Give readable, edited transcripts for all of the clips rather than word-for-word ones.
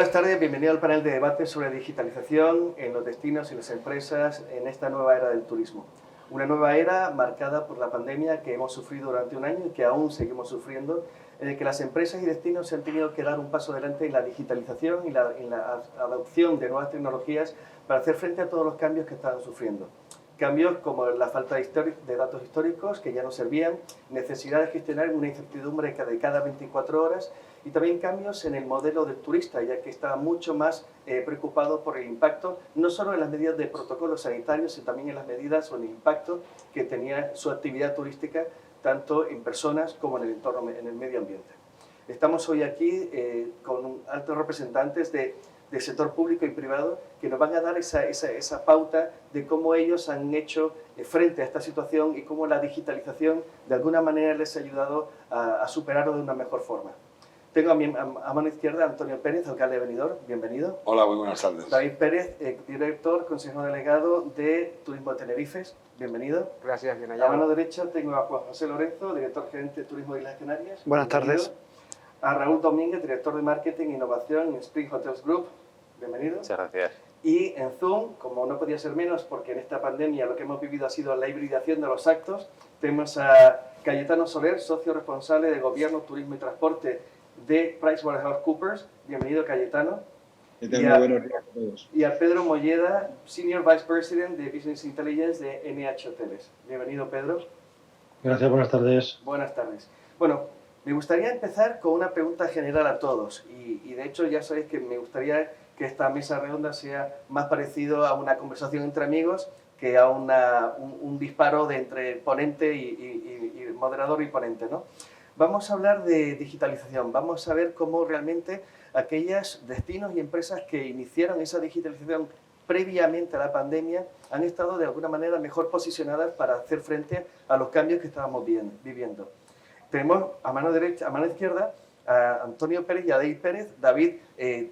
buenas tardes, bienvenido al panel de debate sobre digitalización en los destinos y las empresas en esta nueva era del turismo. Una nueva era marcada por la pandemia que hemos sufrido durante un año y que aún seguimos sufriendo, en el que las empresas y destinos se han tenido que dar un paso adelante en la digitalización y en la adopción de nuevas tecnologías para hacer frente a todos los cambios que estaban sufriendo. Cambios como la falta de datos históricos que ya no servían, necesidad de gestionar una incertidumbre de cada 24 horas y también cambios en el modelo del turista, ya que estaba mucho más preocupado por el impacto, no solo en las medidas de protocolos sanitarios, sino también en las medidas o en el impacto que tenía su actividad turística, tanto en personas como en el entorno, en el medio ambiente. Estamos hoy aquí con altos representantes del sector público y privado que nos van a dar esa pauta de cómo ellos han hecho frente a esta situación y cómo la digitalización de alguna manera les ha ayudado a superarlo de una mejor forma. Tengo a mano izquierda a Antonio Pérez, alcalde de Benidorm, bienvenido. Hola, muy buenas tardes. David Pérez, director, consejero delegado de Turismo de Tenerife, bienvenido. Gracias, bien hallado. A mano derecha tengo a Juan José Lorenzo, director gerente de Turismo de Islas Canarias. Buenas bienvenido. tardes. A Raúl Domínguez, director de Marketing e Innovación en Spring Hotels Group, bienvenido. Muchas gracias. Y en Zoom, como no podía ser menos, porque en esta pandemia lo que hemos vivido ha sido la hibridación de los actos, tenemos a Cayetano Soler, socio responsable de Gobierno, Turismo y Transporte de PricewaterhouseCoopers. Bienvenido, Cayetano. Buenos días a todos. Y a Pedro Molleda, Senior Vice President de Business Intelligence de NH Hoteles. Bienvenido, Pedro. Gracias, buenas tardes. Buenas tardes. Bueno, me gustaría empezar con una pregunta general a todos. Y de hecho ya sabéis que me gustaría que esta mesa redonda sea más parecido a una conversación entre amigos que a un disparo de entre ponente y moderador y ponente, ¿no? Vamos a hablar de digitalización, vamos a ver cómo realmente aquellos destinos y empresas que iniciaron esa digitalización previamente a la pandemia han estado de alguna manera mejor posicionadas para hacer frente a los cambios que estábamos viviendo. Tenemos a mano derecha, a mano izquierda, a Antonio Pérez y a David Pérez. David,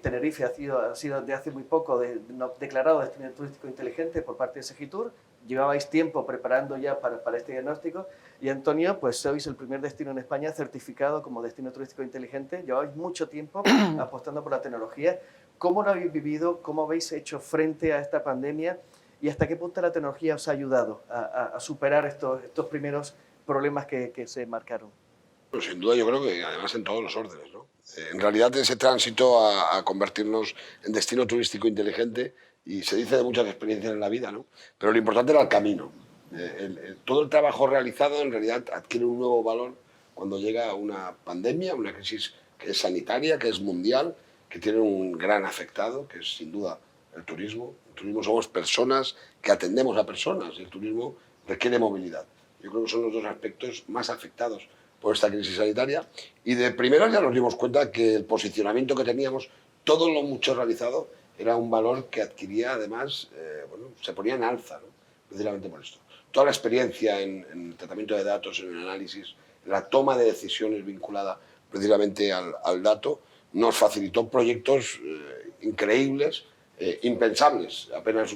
Tenerife ha sido de hace muy poco declarado destino turístico inteligente por parte de Segitur. Llevabais tiempo preparando ya para este diagnóstico. Y Antonio, pues sois el primer destino en España certificado como destino turístico inteligente. Llevabais mucho tiempo apostando por la tecnología. ¿Cómo lo habéis vivido? ¿Cómo habéis hecho frente a esta pandemia? ¿Y hasta qué punto la tecnología os ha ayudado a superar estos primeros problemas que se marcaron? Pues sin duda yo creo que además en todos los órdenes, ¿no? En realidad ese tránsito a convertirnos en destino turístico inteligente, y se dice de muchas experiencias en la vida, ¿no? Pero lo importante era el camino. Todo el trabajo realizado en realidad adquiere un nuevo valor cuando llega una pandemia, una crisis que es sanitaria, que es mundial, que tiene un gran afectado, que es sin duda el turismo. El turismo somos personas que atendemos a personas y el turismo requiere movilidad. Yo creo que son los dos aspectos más afectados por esta crisis sanitaria, y de primera ya nos dimos cuenta que el posicionamiento que teníamos, todo lo mucho realizado, era un valor que adquiría además, se ponía en alza, ¿no? Precisamente por esto. Toda la experiencia en el tratamiento de datos, en el análisis, en la toma de decisiones vinculada precisamente al dato, nos facilitó proyectos increíbles, impensables, apenas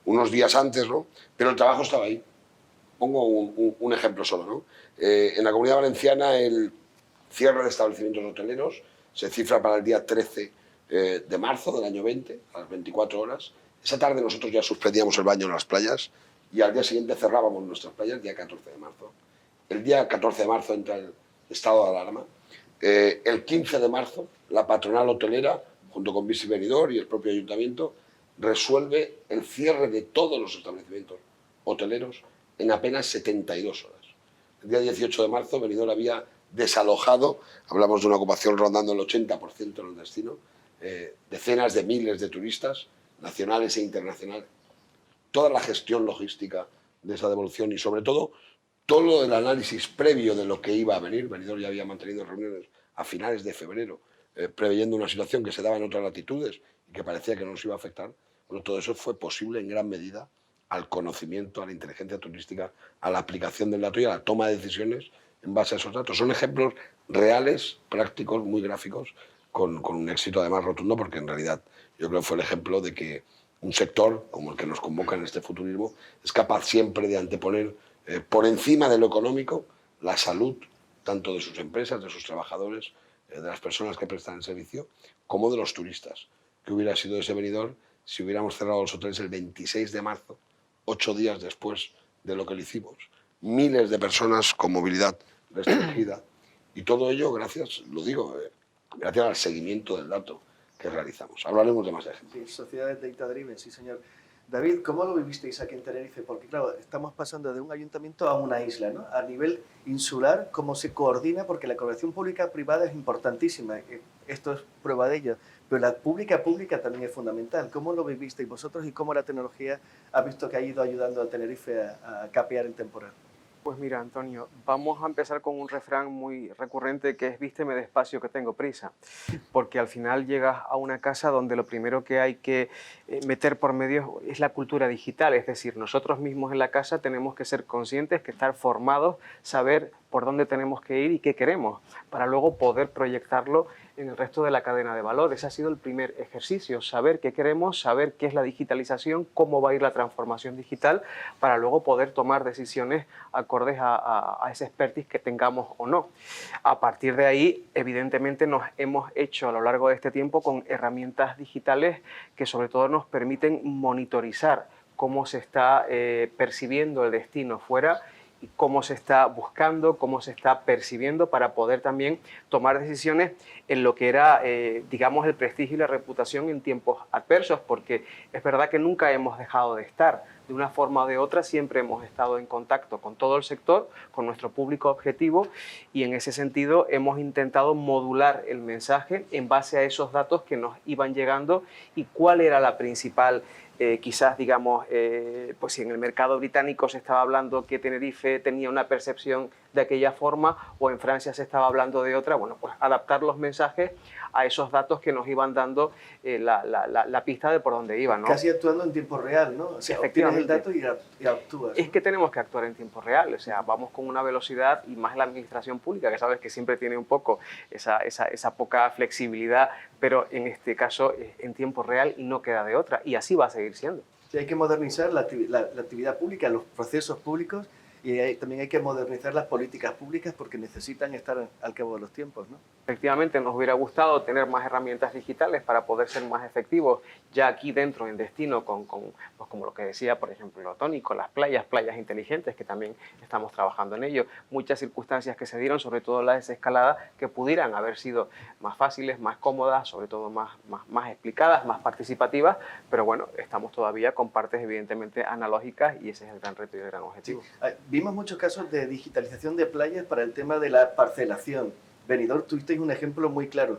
unos días antes, ¿no? Pero el trabajo estaba ahí. Pongo un ejemplo solo, ¿no? En la Comunidad Valenciana el cierre de establecimientos hoteleros se cifra para el día 13 de marzo del año 20, a las 24 horas. Esa tarde nosotros ya suspendíamos el baño en las playas y al día siguiente cerrábamos nuestras playas el día 14 de marzo. El día 14 de marzo entra el estado de alarma. El 15 de marzo la patronal hotelera, junto con Visit Benidorm y el propio ayuntamiento, resuelve el cierre de todos los establecimientos hoteleros en apenas 72 horas. El día 18 de marzo Benidorm había desalojado, hablamos de una ocupación rondando el 80% en el destino, decenas de miles de turistas, nacionales e internacionales. Toda la gestión logística de esa devolución y sobre todo todo el análisis previo de lo que iba a venir. Benidorm ya había mantenido reuniones a finales de febrero, preveyendo una situación que se daba en otras latitudes y que parecía que no nos iba a afectar. Bueno, todo eso fue posible en gran medida al conocimiento, a la inteligencia turística, a la aplicación del dato y a la toma de decisiones en base a esos datos. Son ejemplos reales, prácticos, muy gráficos, con un éxito además rotundo, porque en realidad yo creo que fue el ejemplo de que un sector como el que nos convoca en este futurismo es capaz siempre de anteponer por encima de lo económico la salud tanto de sus empresas, de sus trabajadores, de las personas que prestan el servicio, como de los turistas. ¿Qué hubiera sido ese Benidorm si hubiéramos cerrado los hoteles el 26 de marzo, 8 días después de lo que lo hicimos? Miles de personas con movilidad restringida. Y todo ello gracias, lo digo, gracias al seguimiento del dato que realizamos. Hablaremos de más ejemplos. Sí, sociedades data driven, sí señor. David, ¿cómo lo vivisteis aquí en Tenerife? Porque claro, estamos pasando de un ayuntamiento a una isla, ¿no? A nivel insular, ¿cómo se coordina? Porque la colaboración pública-privada es importantísima, esto es prueba de ello, pero la pública también es fundamental. ¿Cómo lo vivisteis vosotros y cómo la tecnología ha visto que ha ido ayudando a Tenerife a capear el temporal? Pues mira, Antonio, vamos a empezar con un refrán muy recurrente que es vísteme despacio que tengo prisa, porque al final llegas a una casa donde lo primero que hay que meter por medio es la cultura digital, es decir, nosotros mismos en la casa tenemos que ser conscientes, que estar formados, saber por dónde tenemos que ir y qué queremos, para luego poder proyectarlo en el resto de la cadena de valor. Ese ha sido el primer ejercicio, saber qué queremos, saber qué es la digitalización, cómo va a ir la transformación digital, para luego poder tomar decisiones acordes a ese expertise que tengamos o no. A partir de ahí, evidentemente, nos hemos hecho a lo largo de este tiempo con herramientas digitales que sobre todo nos permiten monitorizar cómo se está percibiendo el destino fuera y cómo se está buscando, cómo se está percibiendo para poder también tomar decisiones en lo que era, digamos, el prestigio y la reputación en tiempos adversos, porque es verdad que nunca hemos dejado de estar. De una forma o de otra siempre hemos estado en contacto con todo el sector, con nuestro público objetivo, y en ese sentido hemos intentado modular el mensaje en base a esos datos que nos iban llegando y cuál era la principal quizás, digamos, pues si en el mercado británico se estaba hablando que Tenerife tenía una percepción de aquella forma o en Francia se estaba hablando de otra, bueno, pues adaptar los mensajes a esos datos que nos iban dando la pista de por dónde iba, ¿no? Casi actuando en tiempo real, ¿no? O sea, obtienes el dato y actúas, ¿no? Es que tenemos que actuar en tiempo real, o sea, vamos con una velocidad y más en la administración pública, que sabes que siempre tiene un poco esa poca flexibilidad, pero en este caso en tiempo real y no queda de otra, y así va a seguir siendo. Sí, hay que modernizar la actividad pública, los procesos públicos, y también hay que modernizar las políticas públicas porque necesitan estar al cabo de los tiempos, ¿no? Efectivamente, nos hubiera gustado tener más herramientas digitales para poder ser más efectivos ya aquí dentro en destino pues como lo que decía, por ejemplo, Tony, con las playas inteligentes, que también estamos trabajando en ello. Muchas circunstancias que se dieron, sobre todo la desescalada, que pudieran haber sido más fáciles, más cómodas, sobre todo más explicadas, más participativas, pero bueno, estamos todavía con partes evidentemente analógicas y ese es el gran reto y el gran objetivo. Sí. Vimos muchos casos de digitalización de playas para el tema de la parcelación. Benidorm, tuvisteis un ejemplo muy claro.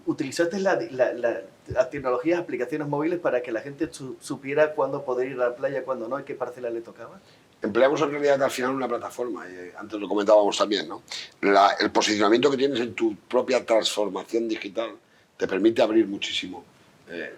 ¿Utilizaste las tecnologías, aplicaciones móviles para que la gente supiera cuándo poder ir a la playa, cuándo no y qué parcela le tocaba? Empleamos en realidad al final una plataforma, y antes lo comentábamos también, ¿no? El posicionamiento que tienes en tu propia transformación digital te permite abrir muchísimo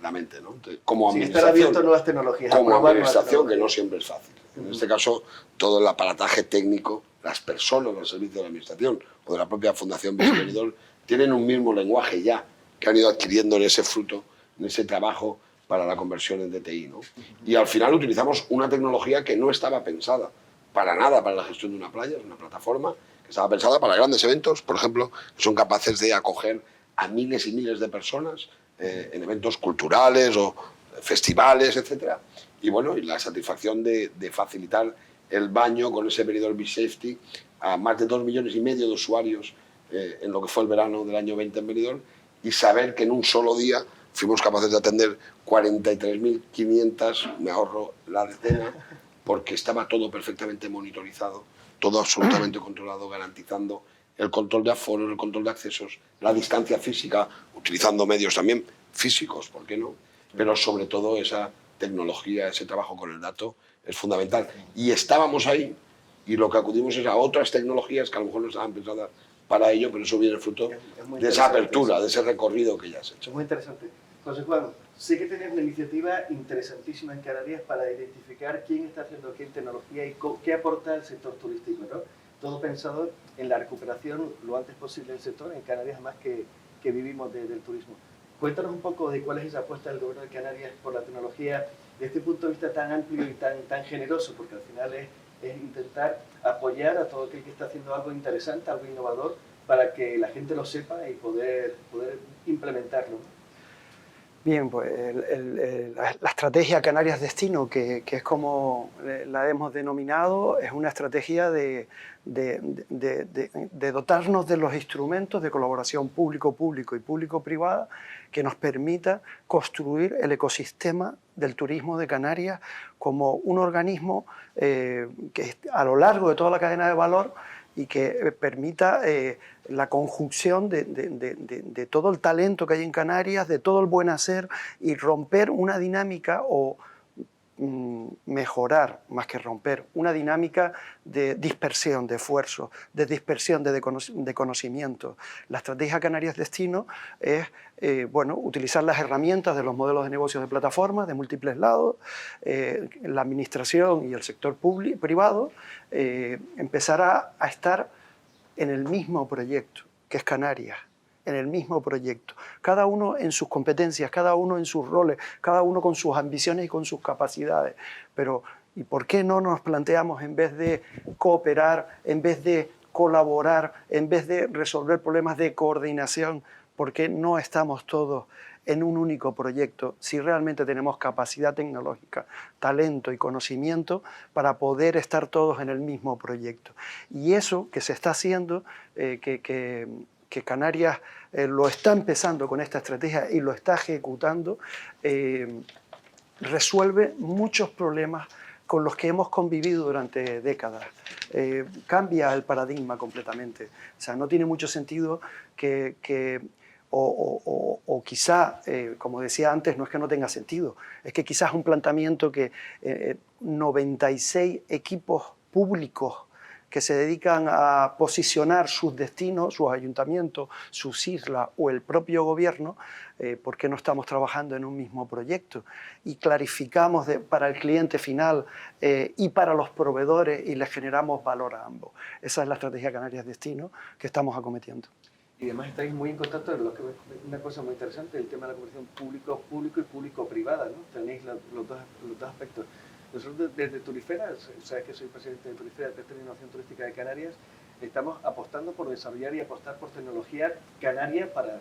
la mente, ¿no? Como administración, estar abierto a nuevas tecnologías. Como administración, que no siempre es fácil. En este caso, todo el aparataje técnico, las personas del servicio de la administración o de la propia Fundación Benidorm tienen un mismo lenguaje ya que han ido adquiriendo en ese fruto, en ese trabajo para la conversión en DTI, ¿no? Y al final utilizamos una tecnología que no estaba pensada para nada para la gestión de una playa, es una plataforma que estaba pensada para grandes eventos, por ejemplo, que son capaces de acoger a miles y miles de personas en eventos culturales o festivales, etcétera. Y bueno, y la satisfacción de facilitar el baño con ese Benidorm BeSafety a más de 2,5 millones de usuarios en lo que fue el verano del año 20 en Benidorm, y saber que en un solo día fuimos capaces de atender 43.500, me ahorro la decena, porque estaba todo perfectamente monitorizado, todo absolutamente controlado, garantizando el control de aforos, el control de accesos, la distancia física, utilizando medios también físicos, ¿por qué no? Pero sobre todo esa tecnología, ese trabajo con el dato es fundamental. Y estábamos ahí y lo que acudimos es a otras tecnologías que a lo mejor no estaban pensadas para ello, pero eso viene fruto de esa apertura, de ese recorrido que ya has hecho. Es muy interesante. José Juan, sé que tenéis una iniciativa interesantísima en Canarias para identificar quién está haciendo qué en tecnología y qué aporta el sector turístico, ¿no? Todo pensado en la recuperación lo antes posible del sector, en Canarias más que vivimos del turismo. Cuéntanos un poco de cuál es esa apuesta del gobierno de Canarias por la tecnología desde este punto de vista tan amplio y tan generoso, porque al final es intentar apoyar a todo aquel que está haciendo algo interesante, algo innovador, para que la gente lo sepa y poder implementarlo? Bien, pues la estrategia Canarias Destino, que es como la hemos denominado, es una estrategia de dotarnos de los instrumentos de colaboración público-público y público-privada que nos permita construir el ecosistema del turismo de Canarias como un organismo que a lo largo de toda la cadena de valor y que permita la conjunción de todo el talento que hay en Canarias, de todo el buen hacer y romper una dinámica o mejorar, más que romper, una dinámica de dispersión de esfuerzos, de dispersión de conocimiento. La estrategia Canarias Destino es bueno, utilizar las herramientas de los modelos de negocios de plataformas de múltiples lados, la administración y el sector privado, empezar a estar en el mismo proyecto, que es Canarias, en el mismo proyecto, cada uno en sus competencias, cada uno en sus roles, cada uno con sus ambiciones y con sus capacidades. Pero, ¿y por qué no nos planteamos, en vez de cooperar, en vez de colaborar, en vez de resolver problemas de coordinación, por qué no estamos todos en un único proyecto si realmente tenemos capacidad tecnológica, talento y conocimiento para poder estar todos en el mismo proyecto? Y eso que se está haciendo, que Canarias lo está empezando con esta estrategia y lo está ejecutando, resuelve muchos problemas con los que hemos convivido durante décadas. Cambia el paradigma completamente. O sea, no tiene mucho sentido o quizá, como decía antes, no es que no tenga sentido, es que quizás un planteamiento que 96 equipos públicos que se dedican a posicionar sus destinos, sus ayuntamientos, sus islas o el propio gobierno, ¿por qué no estamos trabajando en un mismo proyecto? Y clarificamos para el cliente final y para los proveedores y les generamos valor a ambos. Esa es la estrategia Canarias Destino que estamos acometiendo. Y además estáis muy en contacto con una cosa muy interesante, el tema de la cooperación público-público y público-privada, ¿no? Tenéis los dos aspectos. Nosotros desde Turifera, sabes que soy presidente de Turifera, el Cluster de Innovación Turística de Canarias, estamos apostando por desarrollar y apostar por tecnología canaria para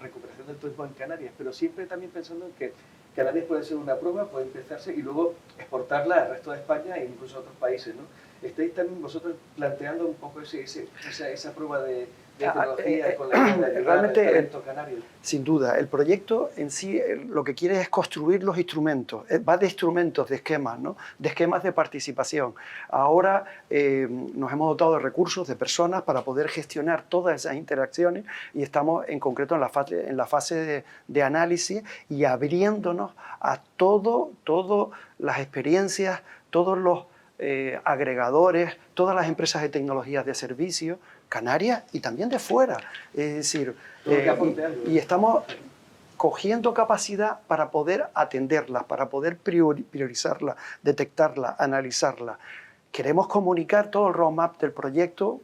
recuperación del turismo en Canarias, pero siempre también pensando en que Canarias puede ser una prueba, puede empezarse y luego exportarla al resto de España e incluso a otros países, ¿no? ¿Estáis también vosotros planteando un poco esa prueba de tecnología con la que ayudar al talento canario? Sin duda, el proyecto en sí lo que quiere es construir los instrumentos, va de instrumentos, de esquemas, ¿no? De esquemas de participación. Ahora nos hemos dotado de recursos, de personas para poder gestionar todas esas interacciones y estamos en concreto en la fase de análisis y abriéndonos a todas las experiencias, todos los agregadores, todas las empresas de tecnologías de servicio, Canarias y también de fuera. Es decir, y estamos cogiendo capacidad para poder atenderlas, para poder priorizarlas, detectarlas, analizarlas. Queremos comunicar todo el roadmap del proyecto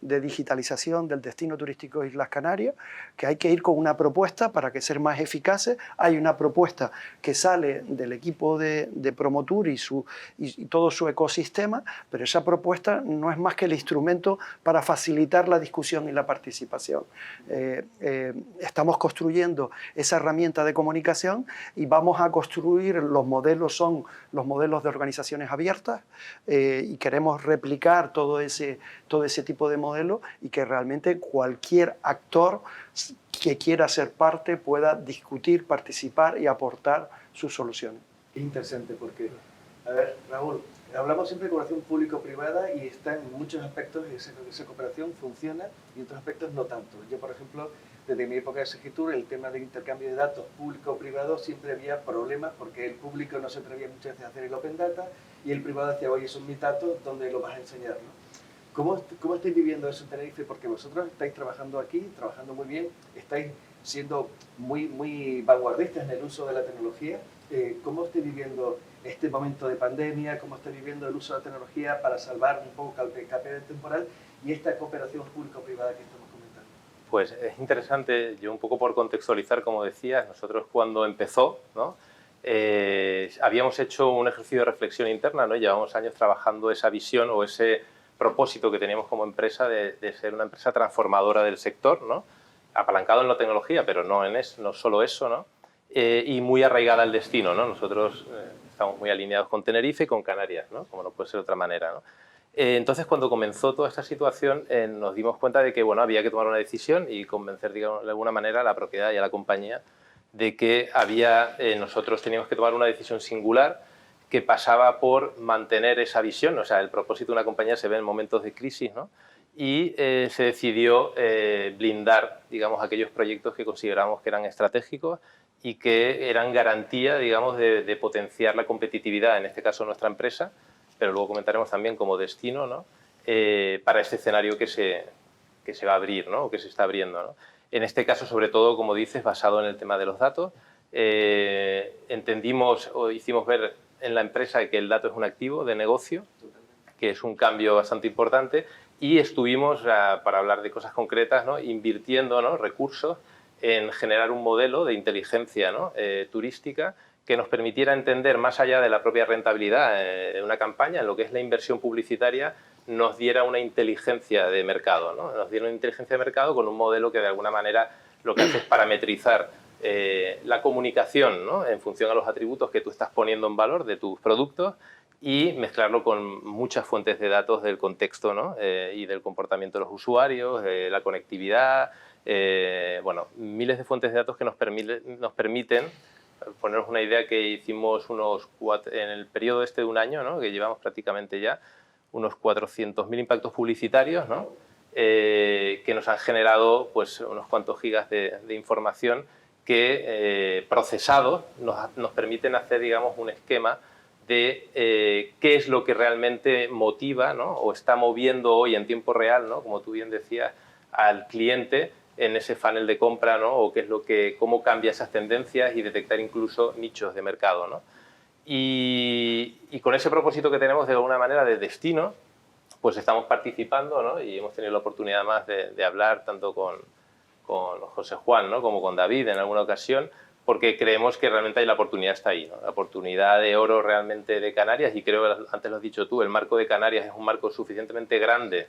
de digitalización del destino turístico de Islas Canarias, que hay que ir con una propuesta para que ser más eficaces. Hay una propuesta que sale del equipo de Promotur y todo su ecosistema, pero esa propuesta no es más que el instrumento para facilitar la discusión y la participación. Estamos construyendo esa herramienta de comunicación y vamos a construir, los modelos son los modelos de organizaciones abiertas y queremos replicar todo ese tipo de modelo y que realmente cualquier actor que quiera ser parte pueda discutir, participar y aportar sus soluciones. Qué interesante, porque, a ver, Raúl, hablamos siempre de cooperación público-privada y está en muchos aspectos, esa cooperación funciona y en otros aspectos no tanto. Yo, por ejemplo, desde mi época de Segitur, el tema del intercambio de datos público-privado siempre había problemas porque el público no se atrevía muchas veces a hacer el open data y el privado decía, oye, son mis datos, ¿dónde lo vas a enseñar? ¿No? ¿Cómo estáis viviendo eso en Tenerife? Porque vosotros estáis trabajando aquí, trabajando muy bien, estáis siendo muy vanguardistas en el uso de la tecnología. ¿Cómo estáis viviendo este momento de pandemia? ¿Cómo estáis viviendo el uso de la tecnología para salvar un poco el capital temporal y esta cooperación público-privada que estamos comentando? Pues es interesante, yo un poco por contextualizar, como decías, nosotros cuando empezó, ¿no? Habíamos hecho un ejercicio de reflexión interna, ¿no? Llevamos años trabajando esa visión o ese propósito que teníamos como empresa de ser una empresa transformadora del sector, ¿no? Apalancado en la tecnología, pero no solo eso, ¿no? Y muy arraigada al destino, ¿no? Nosotros estamos muy alineados con Tenerife y con Canarias, ¿no? Como no puede ser de otra manera, ¿no? Entonces, cuando comenzó toda esta situación, nos dimos cuenta de que, bueno, había que tomar una decisión y convencer, digamos, de alguna manera a la propiedad y a la compañía de que nosotros teníamos que tomar una decisión singular que pasaba por mantener esa visión. O sea, el propósito de una compañía se ve en momentos de crisis, ¿no? Y se decidió blindar, digamos, aquellos proyectos que consideramos que eran estratégicos y que eran garantía, digamos, de potenciar la competitividad, en este caso nuestra empresa, pero luego comentaremos también como destino, ¿no? Para este escenario que se va a abrir, ¿no? O que se está abriendo, ¿no? En este caso, sobre todo, como dices, basado en el tema de los datos, entendimos o hicimos ver en la empresa que el dato es un activo de negocio, que es un cambio bastante importante, y estuvimos, para hablar de cosas concretas, ¿no? Invirtiendo, ¿no? Recursos en generar un modelo de inteligencia, ¿no? Turística que nos permitiera entender, más allá de la propia rentabilidad de una campaña, en lo que es la inversión publicitaria, nos diera una inteligencia de mercado, ¿no? Nos diera una inteligencia de mercado con un modelo que de alguna manera lo que hace es parametrizar la comunicación, ¿no? En función a los atributos que tú estás poniendo en valor de tus productos y mezclarlo con muchas fuentes de datos del contexto, ¿no? Y del comportamiento de los usuarios, la conectividad, bueno, miles de fuentes de datos que nos permiten poneros una idea que hicimos en el periodo de un año, ¿no? Que llevamos prácticamente ya unos 400.000 impactos publicitarios, ¿no? Que nos han generado pues, unos cuantos gigas de información que procesados nos permiten hacer, digamos, un esquema de qué es lo que realmente motiva, ¿no? O está moviendo hoy en tiempo real, ¿no? Como tú bien decías, al cliente en ese funnel de compra, ¿no? O qué es cómo cambia esas tendencias y detectar incluso nichos de mercado, ¿no? Y con ese propósito que tenemos de alguna manera de destino, pues estamos participando, ¿no? Y hemos tenido la oportunidad más de hablar tanto con José Juan, ¿no? Como con David en alguna ocasión, porque creemos que realmente la oportunidad está ahí, ¿no? La oportunidad de oro realmente de Canarias, y creo, antes lo has dicho tú, el marco de Canarias es un marco suficientemente grande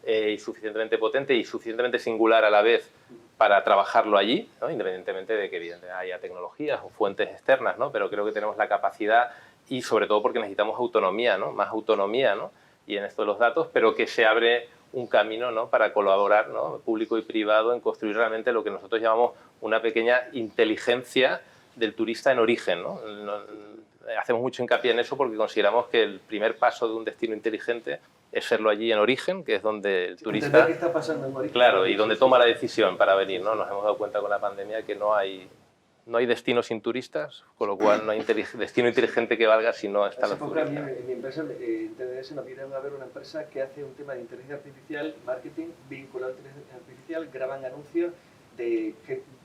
y suficientemente potente y suficientemente singular a la vez para trabajarlo allí, ¿no? Independientemente de que evidentemente haya tecnologías o fuentes externas, ¿no? Pero creo que tenemos la capacidad y sobre todo porque necesitamos autonomía, ¿no? Más autonomía, ¿no? Y en esto de los datos, pero que se abre un camino, ¿no? Para colaborar, ¿no? Público y privado en construir realmente lo que nosotros llamamos una pequeña inteligencia del turista en origen, ¿no? Hacemos mucho hincapié en eso porque consideramos que el primer paso de un destino inteligente es serlo allí en origen, que es donde el turista... ¿Qué está pasando en origen? Claro, y donde toma la decisión para venir, ¿no? Nos hemos dado cuenta con la pandemia que no hay destino sin turistas, con lo cual no hay destino inteligente que valga si no están los turistas. En mi empresa, en TDS, nos vinieron a ver una empresa que hace un tema de inteligencia artificial, marketing vinculado a inteligencia artificial, graban anuncios de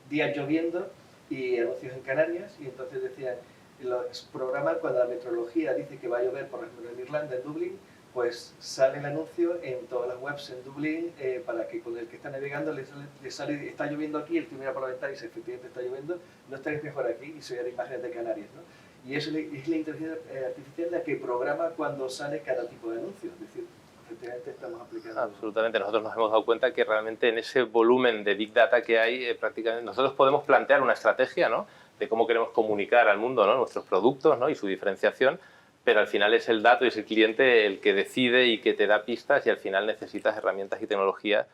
días lloviendo y anuncios en Canarias, y entonces decían, los programas cuando la meteorología dice que va a llover, por ejemplo en Irlanda, en Dublín, pues sale el anuncio en todas las webs en Dublín para que con el que está navegando le sale, está lloviendo aquí, él te mira por la ventana y dice, efectivamente está lloviendo, no estaréis mejor aquí, y se vean imágenes de Canarias, ¿no? Y eso es la inteligencia artificial la que programa cuando sale cada tipo de anuncio, es decir, efectivamente estamos aplicando... Absolutamente, nosotros nos hemos dado cuenta que realmente en ese volumen de Big Data que hay, prácticamente nosotros podemos plantear una estrategia, ¿no? De cómo queremos comunicar al mundo, ¿no? Nuestros productos, ¿no? Y su diferenciación, pero al final es el dato y es el cliente el que decide y que te da pistas, y al final necesitas herramientas y tecnología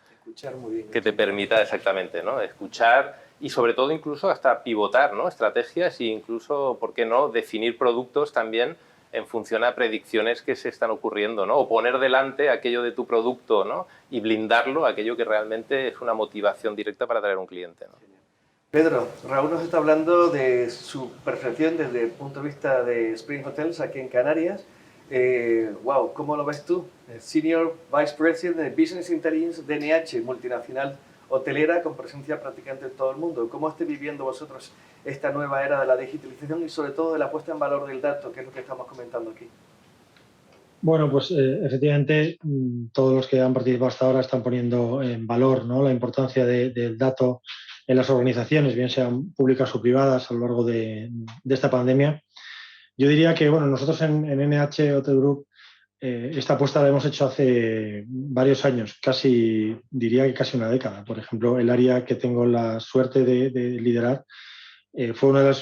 que te permita exactamente, ¿no? Escuchar y sobre todo incluso hasta pivotar, ¿no? Estrategias e incluso, ¿por qué no?, definir productos también en función a predicciones que se están ocurriendo, ¿no? O poner delante aquello de tu producto, ¿no? Y blindarlo, aquello que realmente es una motivación directa para atraer a un cliente, ¿no? Pedro, Raúl nos está hablando de su percepción desde el punto de vista de Spring Hotels aquí en Canarias. Wow, ¿cómo lo ves tú? Senior Vice President de Business Intelligence de NH, multinacional hotelera con presencia prácticamente en todo el mundo. ¿Cómo estáis viviendo vosotros esta nueva era de la digitalización y sobre todo de la puesta en valor del dato, que es lo que estamos comentando aquí? Bueno, pues efectivamente todos los que han participado hasta ahora están poniendo en valor, ¿no?, la importancia del dato en las organizaciones, bien sean públicas o privadas, a lo largo de esta pandemia. Yo diría que, bueno, nosotros en NH Hotel Group esta apuesta la hemos hecho hace varios años, diría que casi una década. Por ejemplo, el área que tengo la suerte de liderar fuimos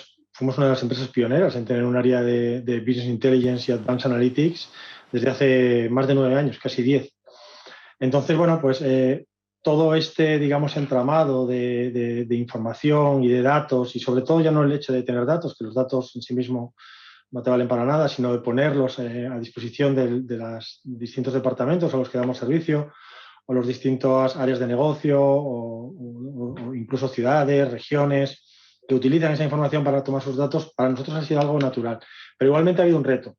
una de las empresas pioneras en tener un área de Business Intelligence y Advanced Analytics desde hace más de 9 años, casi 10. Entonces, bueno, pues todo este, digamos, entramado de información y de datos, y sobre todo ya no el hecho de tener datos, que los datos en sí mismos no te valen para nada, sino de ponerlos a disposición de los distintos departamentos a los que damos servicio, o las distintas áreas de negocio, o incluso ciudades, regiones, que utilizan esa información para tomar sus datos, para nosotros ha sido algo natural. Pero igualmente ha habido un reto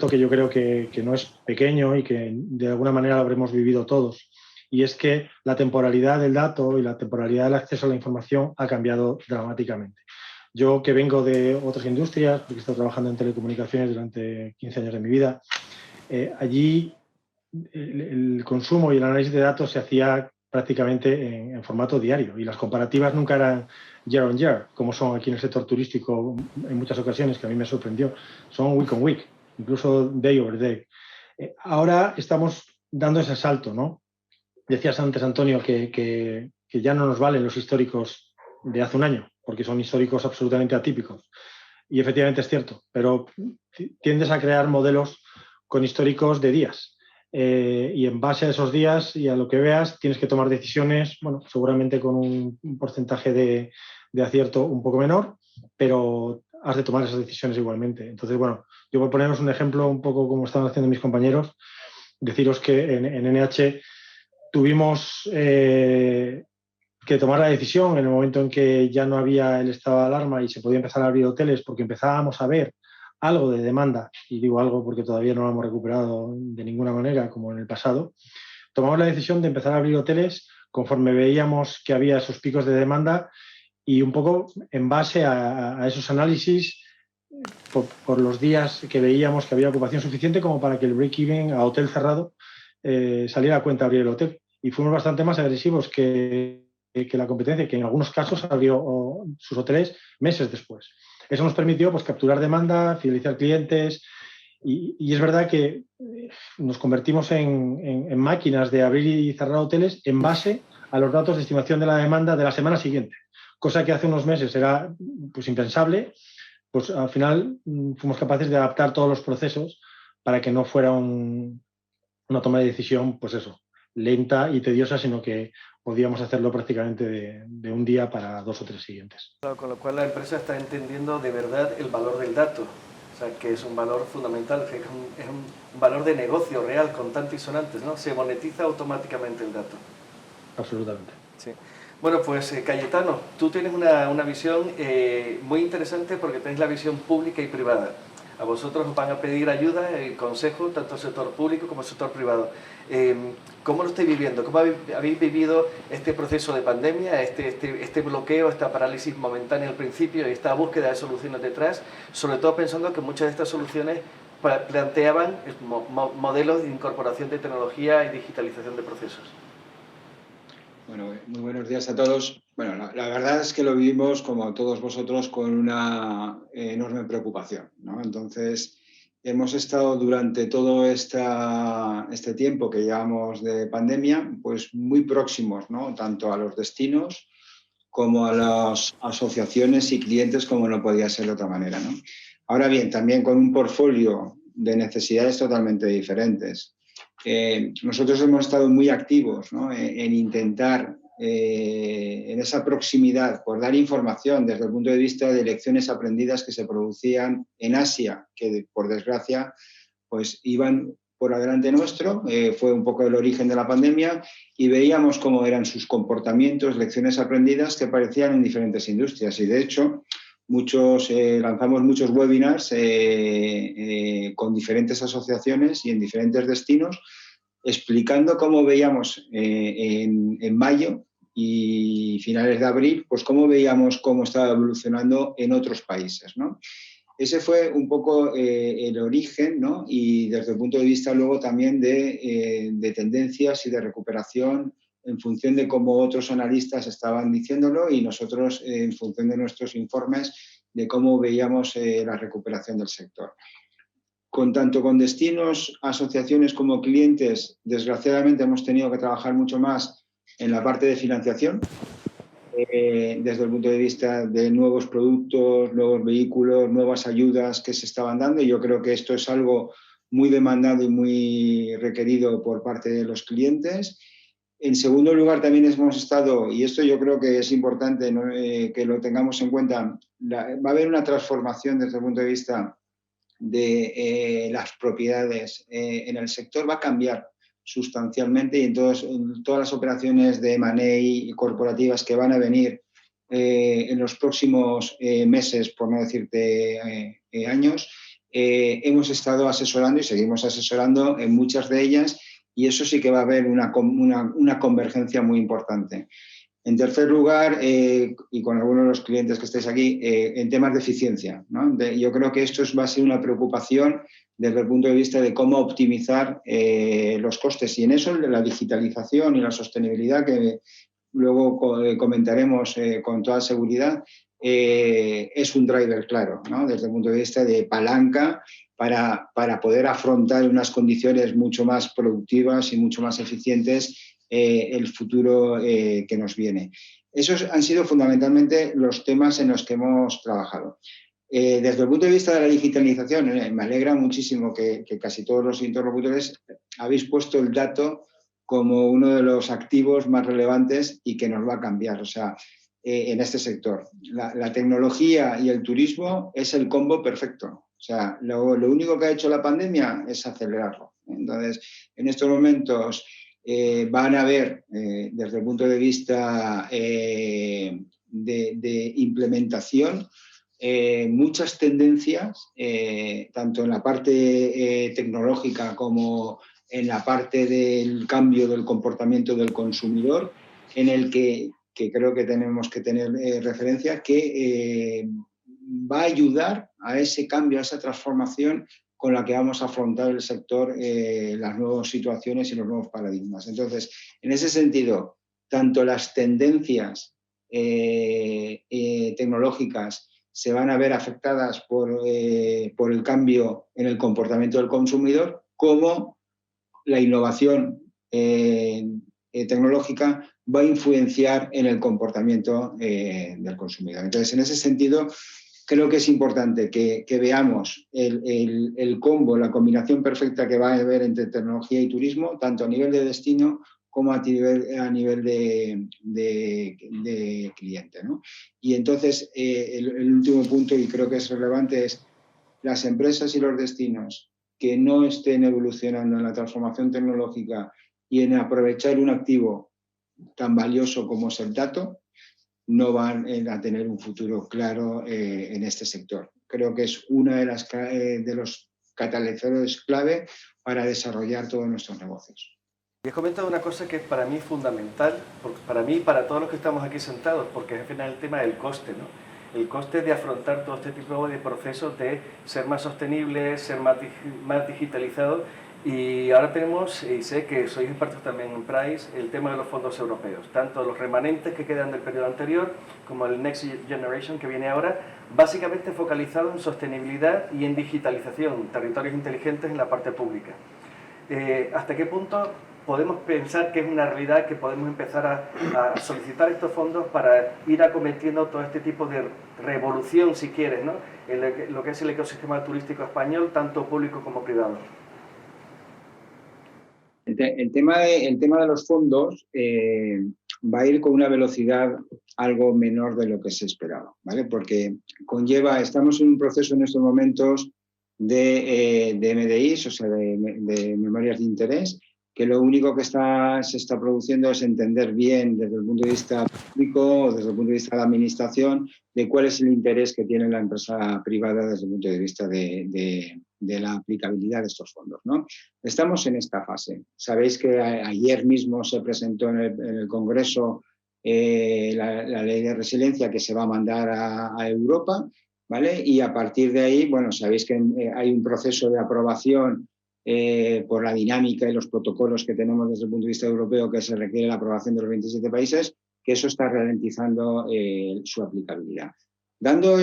que yo creo que no es pequeño y que de alguna manera lo habremos vivido todos. Y es que la temporalidad del dato y la temporalidad del acceso a la información ha cambiado dramáticamente. Yo, que vengo de otras industrias, porque he estado trabajando en telecomunicaciones durante 15 años de mi vida, allí el consumo y el análisis de datos se hacía prácticamente en formato diario y las comparativas nunca eran year on year, como son aquí en el sector turístico en muchas ocasiones, que a mí me sorprendió. Son week on week, incluso day over day. Ahora estamos dando ese salto, ¿no? Decías antes, Antonio, que ya no nos valen los históricos de hace un año, porque son históricos absolutamente atípicos. Y efectivamente es cierto, pero tiendes a crear modelos con históricos de días. Y en base a esos días y a lo que veas, tienes que tomar decisiones, bueno, seguramente con un porcentaje de acierto un poco menor, pero has de tomar esas decisiones igualmente. Entonces, bueno, yo voy a poneros un ejemplo un poco como estaban haciendo mis compañeros, deciros que en NH tuvimos que tomar la decisión en el momento en que ya no había el estado de alarma y se podía empezar a abrir hoteles, porque empezábamos a ver algo de demanda, y digo algo porque todavía no lo hemos recuperado de ninguna manera como en el pasado. Tomamos la decisión de empezar a abrir hoteles conforme veíamos que había esos picos de demanda, y un poco en base a esos análisis por los días que veíamos que había ocupación suficiente como para que el break-even a hotel cerrado saliera a cuenta abrir el hotel. Y fuimos bastante más agresivos que la competencia, que en algunos casos abrió sus hoteles meses después. Eso nos permitió pues, capturar demanda, fidelizar clientes, y es verdad que nos convertimos en máquinas de abrir y cerrar hoteles en base a los datos de estimación de la demanda de la semana siguiente, cosa que hace unos meses era pues, impensable. Pues al final fuimos capaces de adaptar todos los procesos para que no fuera una toma de decisión, pues eso, lenta y tediosa, sino que podíamos hacerlo prácticamente de un día para 2 o 3 siguientes. Con lo cual la empresa está entendiendo de verdad el valor del dato, o sea, que es un valor fundamental, que es un valor de negocio real, contante y sonantes, ¿no? Se monetiza automáticamente el dato. Absolutamente. Sí. Bueno, pues Cayetano, tú tienes una visión muy interesante porque tienes la visión pública y privada. A vosotros os van a pedir ayuda y consejo, tanto el sector público como el sector privado. ¿Cómo lo estáis viviendo? ¿Cómo habéis vivido este proceso de pandemia, este bloqueo, esta parálisis momentánea al principio y esta búsqueda de soluciones detrás? Sobre todo pensando que muchas de estas soluciones planteaban modelos de incorporación de tecnología y digitalización de procesos. Bueno, muy buenos días a todos. Bueno, la verdad es que lo vivimos, como todos vosotros, con una enorme preocupación, ¿no? Entonces, hemos estado durante todo este tiempo que llevamos de pandemia, pues muy próximos, ¿no? Tanto a los destinos como a las asociaciones y clientes, como no podía ser de otra manera, ¿no? Ahora bien, también con un portfolio de necesidades totalmente diferentes. Nosotros hemos estado muy activos, ¿no? en intentar, en esa proximidad, por dar información desde el punto de vista de lecciones aprendidas que se producían en Asia, que por desgracia pues iban por delante nuestro, fue un poco el origen de la pandemia, y veíamos cómo eran sus comportamientos, lecciones aprendidas que aparecían en diferentes industrias. Y de hecho, lanzamos muchos webinars con diferentes asociaciones y en diferentes destinos, explicando cómo veíamos en mayo y finales de abril, pues cómo veíamos cómo estaba evolucionando en otros países, ¿no? Ese fue un poco el origen, ¿no? Y desde el punto de vista luego también de tendencias y de recuperación en función de cómo otros analistas estaban diciéndolo y nosotros en función de nuestros informes de cómo veíamos la recuperación del sector. tanto con destinos, asociaciones como clientes, desgraciadamente hemos tenido que trabajar mucho más en la parte de financiación, desde el punto de vista de nuevos productos, nuevos vehículos, nuevas ayudas que se estaban dando. Y yo creo que esto es algo muy demandado y muy requerido por parte de los clientes. En segundo lugar, también hemos estado, y esto yo creo que es importante, ¿no? Que lo tengamos en cuenta, va a haber una transformación desde el punto de vista de las propiedades en el sector, va a cambiar sustancialmente, y en todas las operaciones de M&A corporativas que van a venir en los próximos meses, por no decirte años, hemos estado asesorando y seguimos asesorando en muchas de ellas, y eso sí que va a haber una convergencia muy importante. En tercer lugar, y con algunos de los clientes que estáis aquí, en temas de eficiencia, ¿no? Yo creo que esto va a ser una preocupación desde el punto de vista de cómo optimizar los costes. Y en eso la digitalización y la sostenibilidad, que luego comentaremos con toda seguridad, es un driver claro, ¿no? Desde el punto de vista de palanca para poder afrontar unas condiciones mucho más productivas y mucho más eficientes el futuro que nos viene. Esos han sido fundamentalmente los temas en los que hemos trabajado. Desde el punto de vista de la digitalización, me alegra muchísimo que casi todos los interlocutores habéis puesto el dato como uno de los activos más relevantes y que nos va a cambiar, o sea, en este sector. La tecnología y el turismo es el combo perfecto. O sea, lo único que ha hecho la pandemia es acelerarlo. Entonces, en estos momentos van a haber, desde el punto de vista de implementación, muchas tendencias, tanto en la parte tecnológica como en la parte del cambio del comportamiento del consumidor, en el que creo que tenemos que tener referencia, que va a ayudar a ese cambio, a esa transformación con la que vamos a afrontar el sector, las nuevas situaciones y los nuevos paradigmas. Entonces, en ese sentido, tanto las tendencias tecnológicas se van a ver afectadas por el cambio en el comportamiento del consumidor, como la innovación tecnológica va a influenciar en el comportamiento del consumidor. Entonces, en ese sentido, creo que es importante que veamos el combo, la combinación perfecta que va a haber entre tecnología y turismo, tanto a nivel de destino como a nivel de cliente, ¿no? Y entonces, el último punto, y creo que es relevante, es las empresas y los destinos que no estén evolucionando en la transformación tecnológica y en aprovechar un activo tan valioso como es el dato, no van a tener un futuro claro en este sector. Creo que es uno de los catalizadores clave para desarrollar todos nuestros negocios. Y has comentado una cosa que para mí es fundamental, para mí y para todos los que estamos aquí sentados, porque es al final el tema del coste, ¿no? El coste de afrontar todo este tipo de procesos de ser más sostenibles, ser más digitalizados. Y ahora tenemos, y sé que sois expertos también en Price, el tema de los fondos europeos, tanto los remanentes que quedan del periodo anterior como el Next Generation que viene ahora, básicamente focalizado en sostenibilidad y en digitalización, territorios inteligentes en la parte pública. ¿Hasta qué punto podemos pensar que es una realidad que podemos empezar a solicitar estos fondos para ir acometiendo todo este tipo de revolución, si quieres, ¿no? En lo que es el ecosistema turístico español, tanto público como privado? El tema de los fondos va a ir con una velocidad algo menor de lo que se esperaba, ¿vale? Porque estamos en un proceso en estos momentos de MDIs, o sea, de memorias de interés, que lo único que se está produciendo es entender bien desde el punto de vista público o desde el punto de vista de la administración de cuál es el interés que tiene la empresa privada desde el punto de vista de la aplicabilidad de estos fondos, ¿no? Estamos en esta fase. Sabéis que ayer mismo se presentó en el Congreso la ley de resiliencia que se va a mandar a Europa, ¿vale? Y a partir de ahí, bueno, sabéis que hay un proceso de aprobación por la dinámica y los protocolos que tenemos desde el punto de vista europeo, que se requiere la aprobación de los 27 países, que eso está ralentizando su aplicabilidad. Dando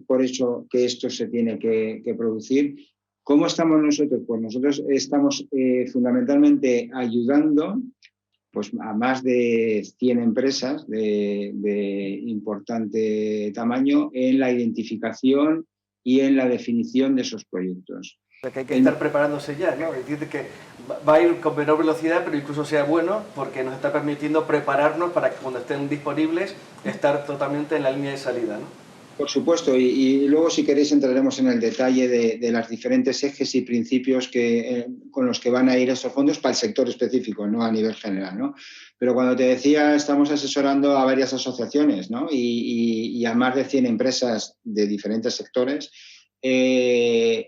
por hecho que esto se tiene que producir, ¿Cómo estamos nosotros? Pues nosotros estamos fundamentalmente ayudando pues, a más de 100 empresas de importante tamaño en la identificación y en la definición de esos proyectos. O sea, que hay que estar preparándose ya, ¿no? Entiende que va a ir con menor velocidad, pero incluso sea bueno porque nos está permitiendo prepararnos para que cuando estén disponibles estar totalmente en la línea de salida, ¿no? Por supuesto, y luego si queréis entraremos en el detalle de los diferentes ejes y principios con los que van a ir estos fondos para el sector específico, no a nivel general, ¿no? Pero cuando te decía, estamos asesorando a varias asociaciones, ¿no? y a más de 100 empresas de diferentes sectores.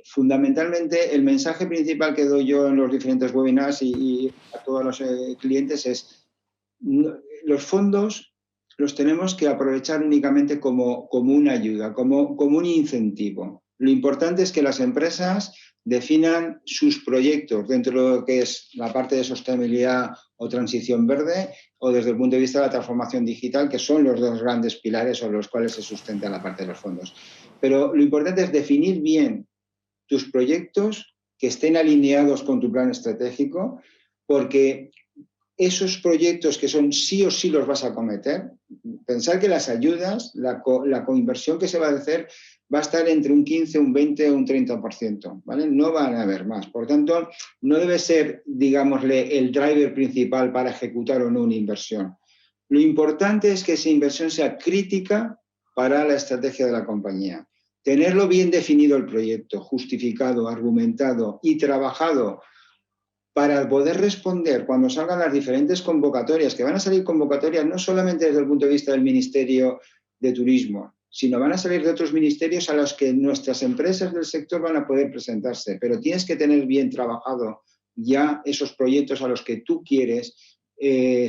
Fundamentalmente, el mensaje principal que doy yo en los diferentes webinars y a todos los clientes es los fondos los tenemos que aprovechar únicamente como una ayuda, como un incentivo. Lo importante es que las empresas definan sus proyectos dentro de lo que es la parte de sostenibilidad o transición verde o desde el punto de vista de la transformación digital, que son los dos grandes pilares sobre los cuales se sustenta la parte de los fondos. Pero lo importante es definir bien tus proyectos que estén alineados con tu plan estratégico, porque esos proyectos que son sí o sí los vas a acometer, pensar que las ayudas, la coinversión que se va a hacer va a estar entre un 15, un 20 o un 30%, ¿vale? No van a haber más. Por tanto, no debe ser, digámosle, el driver principal para ejecutar o no una inversión. Lo importante es que esa inversión sea crítica para la estrategia de la compañía. Tenerlo bien definido el proyecto, justificado, argumentado y trabajado para poder responder cuando salgan las diferentes convocatorias, que van a salir convocatorias no solamente desde el punto de vista del Ministerio de Turismo, sino van a salir de otros ministerios a los que nuestras empresas del sector van a poder presentarse, pero tienes que tener bien trabajado ya esos proyectos a los que tú quieres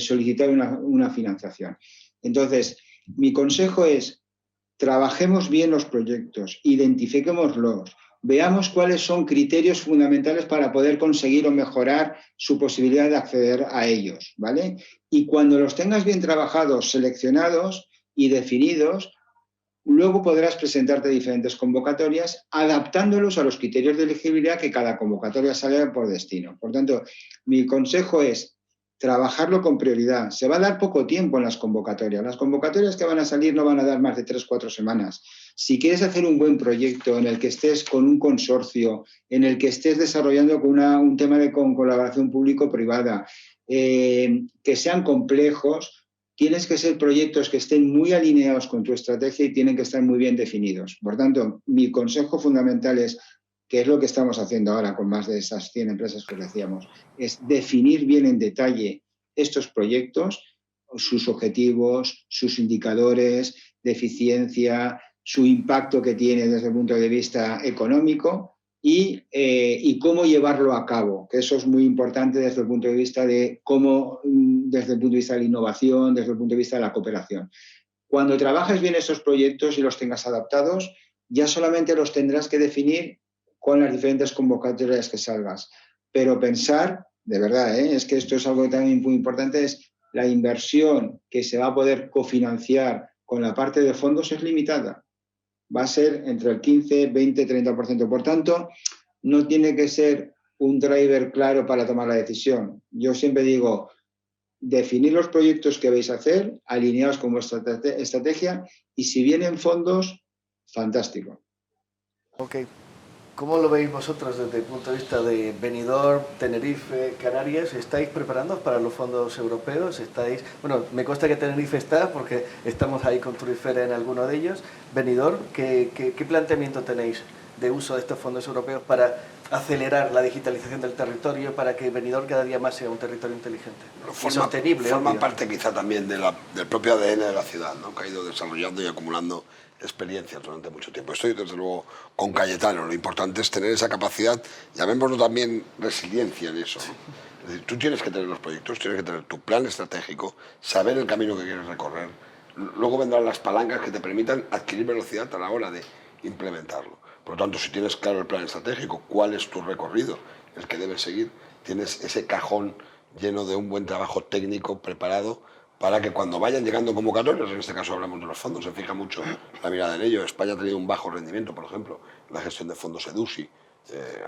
solicitar una financiación. Entonces, mi consejo es, trabajemos bien los proyectos, identifiquémoslos, veamos cuáles son criterios fundamentales para poder conseguir o mejorar su posibilidad de acceder a ellos, ¿vale? Y cuando los tengas bien trabajados, seleccionados y definidos, luego podrás presentarte a diferentes convocatorias adaptándolos a los criterios de elegibilidad que cada convocatoria salga por destino. Por tanto, mi consejo es trabajarlo con prioridad. Se va a dar poco tiempo en las convocatorias. Las convocatorias que van a salir no van a dar más de 3 o 4 semanas. Si quieres hacer un buen proyecto en el que estés con un consorcio, en el que estés desarrollando con un tema con colaboración público-privada, que sean complejos, tienes que ser proyectos que estén muy alineados con tu estrategia y tienen que estar muy bien definidos. Por tanto, mi consejo fundamental es, que es lo que estamos haciendo ahora con más de esas 100 empresas que decíamos, es definir bien en detalle estos proyectos, sus objetivos, sus indicadores de eficiencia, su impacto que tiene desde el punto de vista económico y cómo llevarlo a cabo, que eso es muy importante desde el punto de vista de cómo, desde el punto de vista de la innovación, desde el punto de vista de la cooperación. Cuando trabajes bien esos proyectos y los tengas adaptados, ya solamente los tendrás que definir con las diferentes convocatorias que salgas. Pero pensar, de verdad, es que esto es algo también muy importante, es la inversión que se va a poder cofinanciar con la parte de fondos es limitada. Va a ser entre el 15, 20, 30%. Por tanto, no tiene que ser un driver claro para tomar la decisión. Yo siempre digo, definir los proyectos que vais a hacer, alineados con vuestra estrategia, y si vienen fondos, fantástico. Ok. ¿Cómo lo veis vosotros desde el punto de vista de Benidorm, Tenerife, Canarias? ¿Estáis preparados para los fondos europeos? Bueno, me consta que Tenerife está porque estamos ahí con Turifera en alguno de ellos. Benidorm, ¿qué planteamiento tenéis de uso de estos fondos europeos para acelerar la digitalización del territorio, para que Benidorm cada día más sea un territorio inteligente y sostenible? Forma parte quizá también del propio ADN de la ciudad, ¿no? Que ha ido desarrollando y acumulando experiencias durante mucho tiempo. Estoy desde luego con Cayetano. Lo importante es tener esa capacidad, llamémoslo también resiliencia en eso, ¿no? Es decir, tú tienes que tener los proyectos, tienes que tener tu plan estratégico, saber el camino que quieres recorrer. Luego vendrán las palancas que te permitan adquirir velocidad a la hora de implementarlo. Por lo tanto, si tienes claro el plan estratégico, cuál es tu recorrido, el que debes seguir, tienes ese cajón lleno de un buen trabajo técnico preparado para que cuando vayan llegando convocatorias, en este caso hablamos de los fondos, se fija mucho la mirada en ello. España ha tenido un bajo rendimiento, por ejemplo, en la gestión de fondos EDUSI,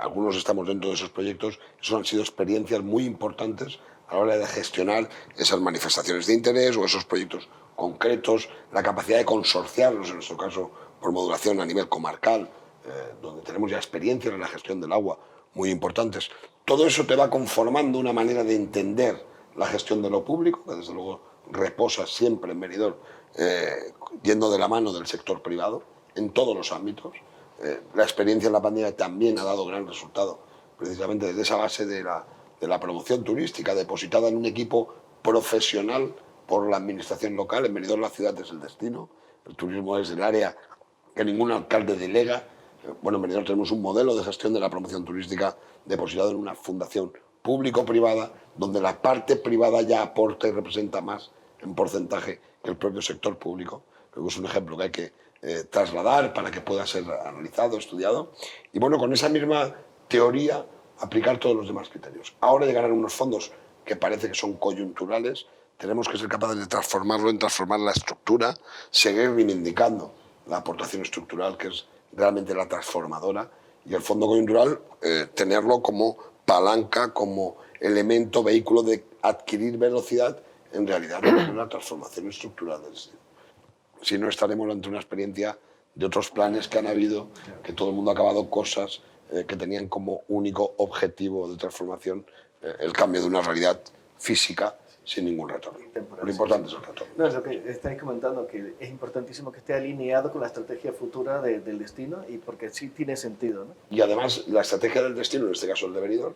algunos estamos dentro de esos proyectos, eso han sido experiencias muy importantes a la hora de gestionar esas manifestaciones de interés o esos proyectos concretos, la capacidad de consorciarlos, en nuestro caso por modulación a nivel comarcal, donde tenemos ya experiencias en la gestión del agua muy importantes. Todo eso te va conformando una manera de entender la gestión de lo público, que desde luego reposa siempre en Benidorm, yendo de la mano del sector privado en todos los ámbitos. La experiencia en la pandemia también ha dado gran resultado, precisamente desde esa base de la promoción turística, depositada en un equipo profesional por la administración local. En Benidorm la ciudad es el destino, el turismo es el área que ningún alcalde delega. Bueno, en Benidorm tenemos un modelo de gestión de la promoción turística depositado en una fundación público-privada, donde la parte privada ya aporta y representa más en porcentaje que el propio sector público. Creo que es un ejemplo que hay que trasladar para que pueda ser analizado, estudiado. Y bueno, con esa misma teoría aplicar todos los demás criterios. Ahora llegarán unos fondos que parece que son coyunturales. Tenemos que ser capaces de transformarlo en transformar la estructura, seguir reivindicando la aportación estructural, que es realmente la transformadora, y el fondo coyuntural tenerlo como palanca, como elemento, vehículo de adquirir velocidad en realidad de la transformación estructural del sistema. Si no, estaremos ante una experiencia de otros planes que han habido, que todo el mundo ha acabado cosas que tenían como único objetivo de transformación el cambio de una realidad física sin ningún retorno. Lo importante es el retorno. No, es lo que estáis comentando, que es importantísimo que esté alineado con la estrategia futura del destino, y porque sí tiene sentido, ¿no? Y además, la estrategia del destino, en este caso el de Benidorm,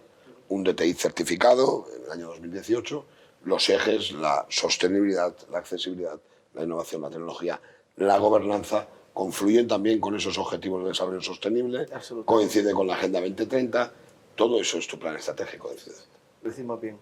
un DTI certificado en el año 2018, los ejes, la sostenibilidad, la accesibilidad, la innovación, la tecnología, la gobernanza, confluyen también con esos objetivos de desarrollo sostenible, coincide con la Agenda 2030, todo eso es tu plan estratégico de ciudad. Lo decimos bien.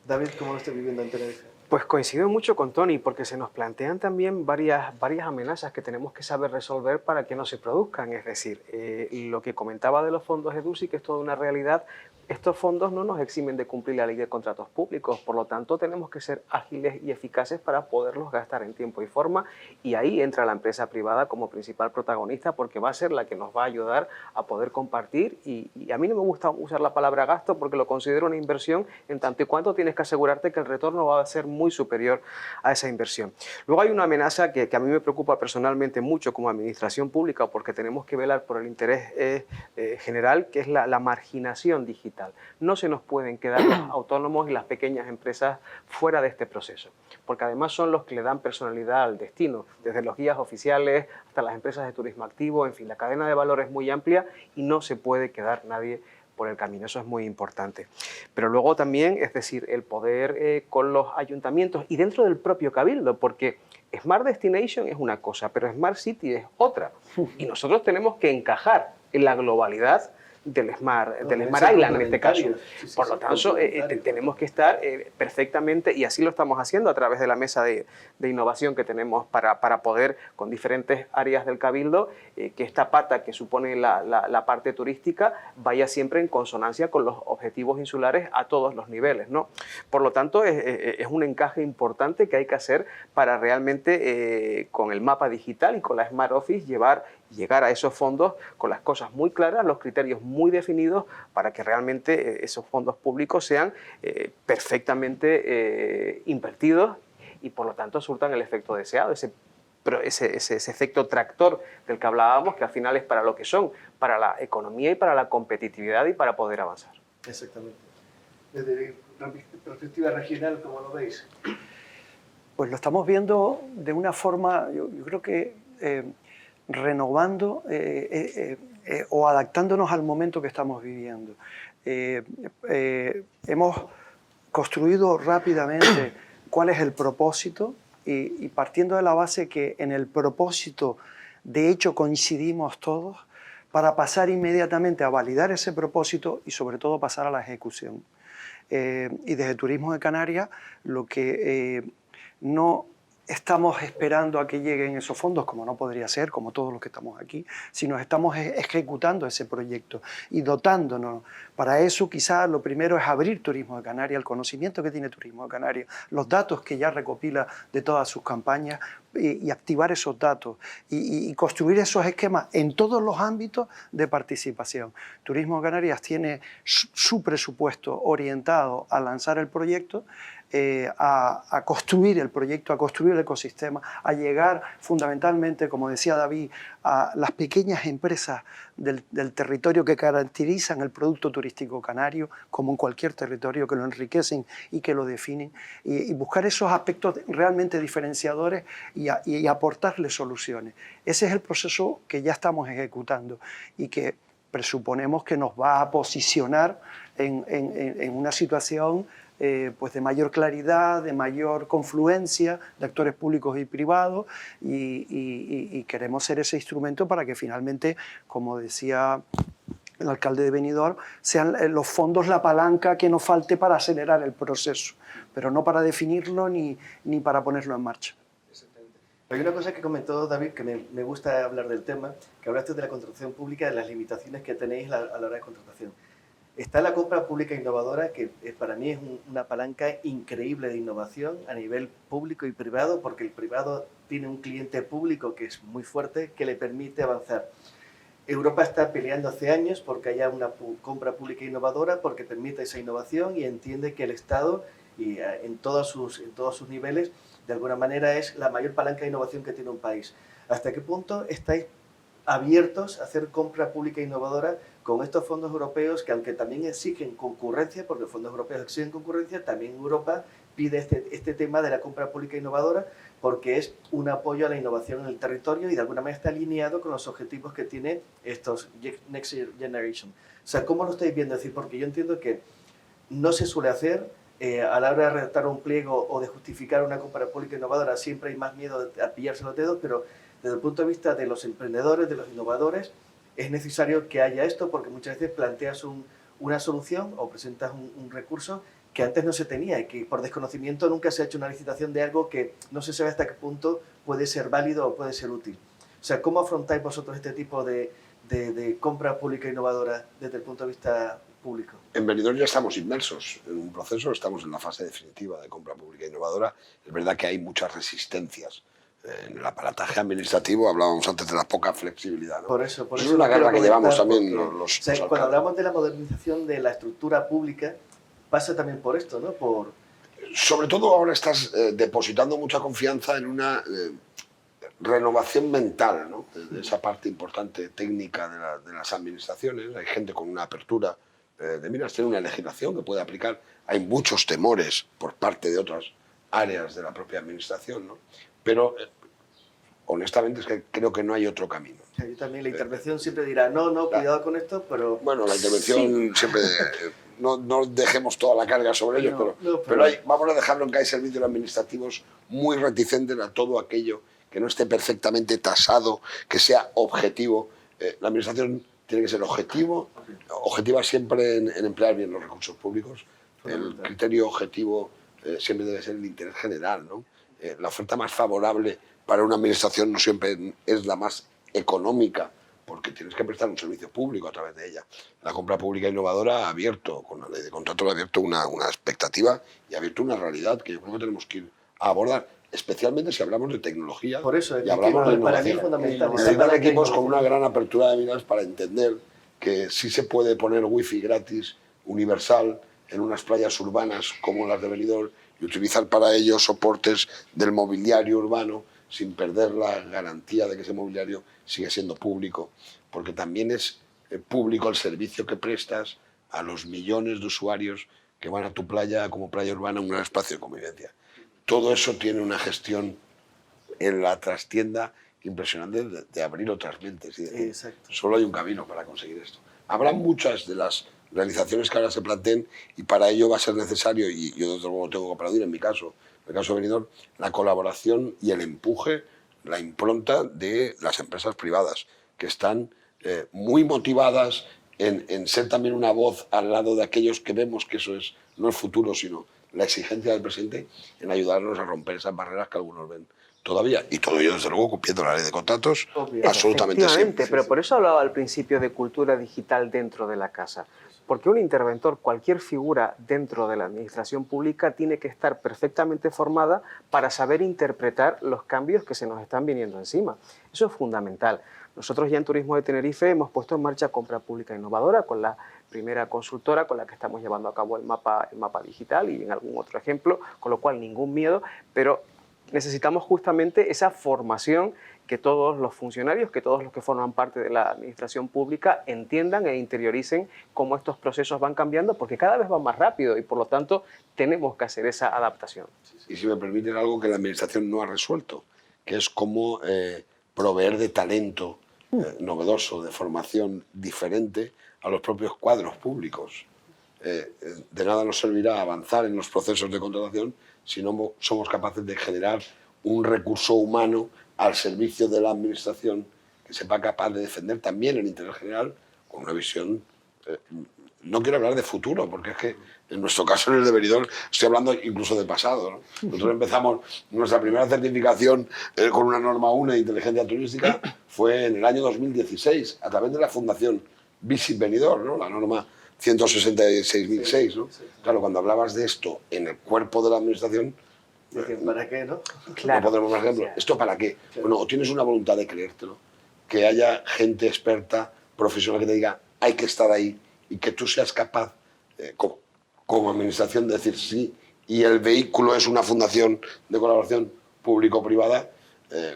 David, ¿cómo lo estás viviendo en Tenerife? Pues coincido mucho con Tony, porque se nos plantean también varias amenazas que tenemos que saber resolver para que no se produzcan. Es decir, lo que comentaba de los fondos EDUSI, que es toda una realidad, estos fondos no nos eximen de cumplir la ley de contratos públicos, por lo tanto tenemos que ser ágiles y eficaces para poderlos gastar en tiempo y forma, y ahí entra la empresa privada como principal protagonista, porque va a ser la que nos va a ayudar a poder compartir, y a mí no me gusta usar la palabra gasto porque lo considero una inversión, en tanto y cuanto tienes que asegurarte que el retorno va a ser muy superior a esa inversión. Luego hay una amenaza que a mí me preocupa personalmente mucho como administración pública, porque tenemos que velar por el interés general, que es la marginación digital. No se nos pueden quedar los autónomos y las pequeñas empresas fuera de este proceso, porque además son los que le dan personalidad al destino, desde los guías oficiales hasta las empresas de turismo activo, en fin, la cadena de valor es muy amplia y no se puede quedar nadie por el camino, eso es muy importante. Pero luego también, es decir, el poder con los ayuntamientos y dentro del propio Cabildo, porque Smart Destination es una cosa, pero Smart City es otra, y nosotros tenemos que encajar en la globalidad del Smart Island en este caso. Por lo tanto, tenemos que estar perfectamente, y así lo estamos haciendo a través de la mesa de innovación que tenemos para poder, con diferentes áreas del Cabildo, que esta pata que supone la parte turística vaya siempre en consonancia con los objetivos insulares a todos los niveles, ¿no? Por lo tanto, es un encaje importante que hay que hacer para realmente, con el mapa digital y con la Smart Office, llegar a esos fondos con las cosas muy claras, los criterios muy definidos, para que realmente esos fondos públicos sean perfectamente invertidos y por lo tanto surtan el efecto deseado, ese efecto tractor del que hablábamos, que al final es para lo que son, para la economía y para la competitividad y para poder avanzar. Exactamente. Desde perspectiva regional, ¿cómo lo veis? Pues lo estamos viendo de una forma, yo creo que renovando o adaptándonos al momento que estamos viviendo. Hemos construido rápidamente cuál es el propósito y partiendo de la base que en el propósito de hecho coincidimos todos, para pasar inmediatamente a validar ese propósito y sobre todo pasar a la ejecución. Y desde Turismo de Canarias lo que no estamos esperando a que lleguen esos fondos, como no podría ser, como todos los que estamos aquí, sino estamos ejecutando ese proyecto y dotándonos. Para eso quizás lo primero es abrir Turismo de Canarias, el conocimiento que tiene Turismo de Canarias, los datos que ya recopila de todas sus campañas, y activar esos datos y construir esos esquemas en todos los ámbitos de participación. Turismo Canarias tiene su presupuesto orientado a lanzar el proyecto, a construir el proyecto, a construir el ecosistema, a llegar fundamentalmente, como decía David, a las pequeñas empresas del territorio que caracterizan el producto turístico canario, como en cualquier territorio, que lo enriquecen y que lo definen, y buscar esos aspectos realmente diferenciadores y aportarles soluciones. Ese es el proceso que ya estamos ejecutando y que presuponemos que nos va a posicionar en una situación pues de mayor claridad, de mayor confluencia de actores públicos y privados, y queremos ser ese instrumento para que finalmente, como decía el alcalde de Benidorm, sean los fondos la palanca que nos falte para acelerar el proceso, pero no para definirlo ni para ponerlo en marcha. Hay una cosa que comentó David, que me gusta hablar del tema, que hablaste de la contratación pública, de las limitaciones que tenéis a la hora de contratación. Está la compra pública innovadora, que para mí es una palanca increíble de innovación a nivel público y privado, porque el privado tiene un cliente público que es muy fuerte, que le permite avanzar. Europa está peleando hace años porque haya una compra pública innovadora, porque permite esa innovación y entiende que el Estado, y en todos sus niveles, de alguna manera es la mayor palanca de innovación que tiene un país. ¿Hasta qué punto estáis abiertos a hacer compra pública innovadora con estos fondos europeos, que aunque también exigen concurrencia, porque los fondos europeos exigen concurrencia, también Europa pide este tema de la compra pública innovadora, porque es un apoyo a la innovación en el territorio y de alguna manera está alineado con los objetivos que tiene estos Next Generation? O sea, ¿cómo lo estáis viendo? Es decir, porque yo entiendo que no se suele hacer, a la hora de redactar un pliego o de justificar una compra pública innovadora, siempre hay más miedo a pillarse los dedos, pero desde el punto de vista de los emprendedores, de los innovadores, es necesario que haya esto, porque muchas veces planteas una solución o presentas un recurso que antes no se tenía y que por desconocimiento nunca se ha hecho una licitación de algo que no se sabe hasta qué punto puede ser válido o puede ser útil. O sea, ¿cómo afrontáis vosotros este tipo de compra pública innovadora desde el punto de vista público? En Benidorm ya estamos inmersos en un proceso, estamos en la fase definitiva de compra pública innovadora. Es verdad que hay muchas resistencias. En el aparataje administrativo hablábamos antes de la poca flexibilidad, ¿no? Por eso es una guerra que llevamos también porque, los o sea, cuando hablamos de la modernización de la estructura pública, pasa también por esto, ¿no? Sobre todo ahora estás depositando mucha confianza en una renovación mental, ¿no? De esa parte importante técnica de las administraciones. Hay gente con una apertura de miras, tiene una legislación que puede aplicar. Hay muchos temores por parte de otras áreas de la propia administración, ¿no? Pero honestamente es que creo que no hay otro camino. O sea, yo también, la intervención siempre dirá, no, cuidado con esto, pero... Bueno, la intervención siempre... No dejemos toda la carga sobre ellos, pero vamos a dejarlo en que hay servicios administrativos muy reticentes a todo aquello que no esté perfectamente tasado, que sea objetivo. La administración tiene que ser objetiva siempre en emplear bien los recursos públicos. El criterio objetivo siempre debe ser el interés general, ¿no? La oferta más favorable para una administración no siempre es la más económica, porque tienes que prestar un servicio público a través de ella. La compra pública innovadora ha abierto, con la ley de contratos, ha abierto una expectativa y ha abierto una realidad que yo creo que tenemos que ir a abordar, especialmente si hablamos de tecnología. Por eso, y hablamos de para mí es innovación. fundamental. Necesitan equipos con una gran apertura de miras para entender que sí se puede poner wifi gratis, universal, en unas playas urbanas como las de Benidorm y utilizar para ello soportes del mobiliario urbano sin perder la garantía de que ese mobiliario sigue siendo público, porque también es público el servicio que prestas a los millones de usuarios que van a tu playa como playa urbana, un gran espacio de convivencia. Todo eso tiene una gestión en la trastienda impresionante de abrir otras mentes y decir, solo hay un camino para conseguir esto. Habrá muchas de las realizaciones que ahora se planteen y para ello va a ser necesario, y yo desde luego tengo que aplaudir en el caso de Benidorm, la colaboración y el empuje, la impronta de las empresas privadas, que están muy motivadas en ser también una voz al lado de aquellos que vemos que eso es no el futuro, sino la exigencia del presente, en ayudarnos a romper esas barreras que algunos ven todavía. Y todo ello, desde luego, cumpliendo la ley de contratos, absolutamente siempre. Pero por eso hablaba al principio de cultura digital dentro de la casa. Porque un interventor, cualquier figura dentro de la administración pública, tiene que estar perfectamente formada para saber interpretar los cambios que se nos están viniendo encima. Eso es fundamental. Nosotros ya en Turismo de Tenerife hemos puesto en marcha Compra Pública Innovadora con la primera consultora con la que estamos llevando a cabo el mapa digital y en algún otro ejemplo, con lo cual ningún miedo, pero necesitamos justamente esa formación, que todos los funcionarios, que todos los que forman parte de la administración pública entiendan e interioricen cómo estos procesos van cambiando, porque cada vez van más rápido y por lo tanto tenemos que hacer esa adaptación. Y si me permiten, algo que la administración no ha resuelto, que es cómo proveer de talento novedoso, de formación diferente a los propios cuadros públicos. De nada nos servirá avanzar en los procesos de contratación si no somos capaces de generar un recurso humano al servicio de la administración que sepa capaz de defender también el interés general con una visión. No quiero hablar de futuro, porque es que en nuestro caso en el de Benidorm estoy hablando incluso del pasado, ¿no? Nosotros empezamos nuestra primera certificación con una norma 1 de inteligencia turística fue en el año 2016 a través de la Fundación Visit Benidorm, ¿no? La norma 166.006, ¿no? Claro, cuando hablabas de esto en el cuerpo de la administración, ¿para qué, no? Claro. No podremos dar ejemplo. ¿Esto para qué? Bueno, o tienes una voluntad de creértelo, que haya gente experta, profesional que te diga hay que estar ahí y que tú seas capaz, como administración, de decir sí, y el vehículo es una fundación de colaboración público-privada,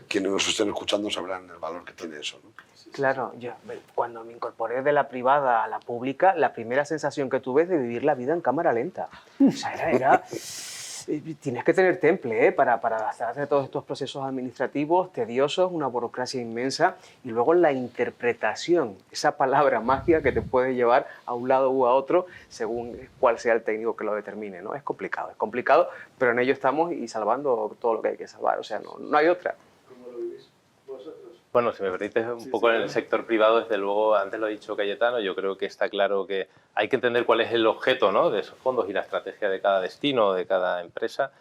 quienes nos estén escuchando sabrán el valor que tiene eso, ¿no? Claro, yo cuando me incorporé de la privada a la pública, la primera sensación que tuve es de vivir la vida en cámara lenta. O sea, tienes que tener temple para hacer todos estos procesos administrativos tediosos, una burocracia inmensa y luego la interpretación, esa palabra magia que te puede llevar a un lado u a otro según cuál sea el técnico que lo determine, ¿no? Es complicado, pero en ello estamos y salvando todo lo que hay que salvar, o sea, no hay otra. ¿Cómo lo vivís vosotros? Bueno, si me permites un poco en el sector privado, desde luego, antes lo ha dicho Cayetano, yo creo que está claro que hay que entender cuál es el objeto, ¿no?, de esos fondos y la estrategia de cada destino, de cada empresa.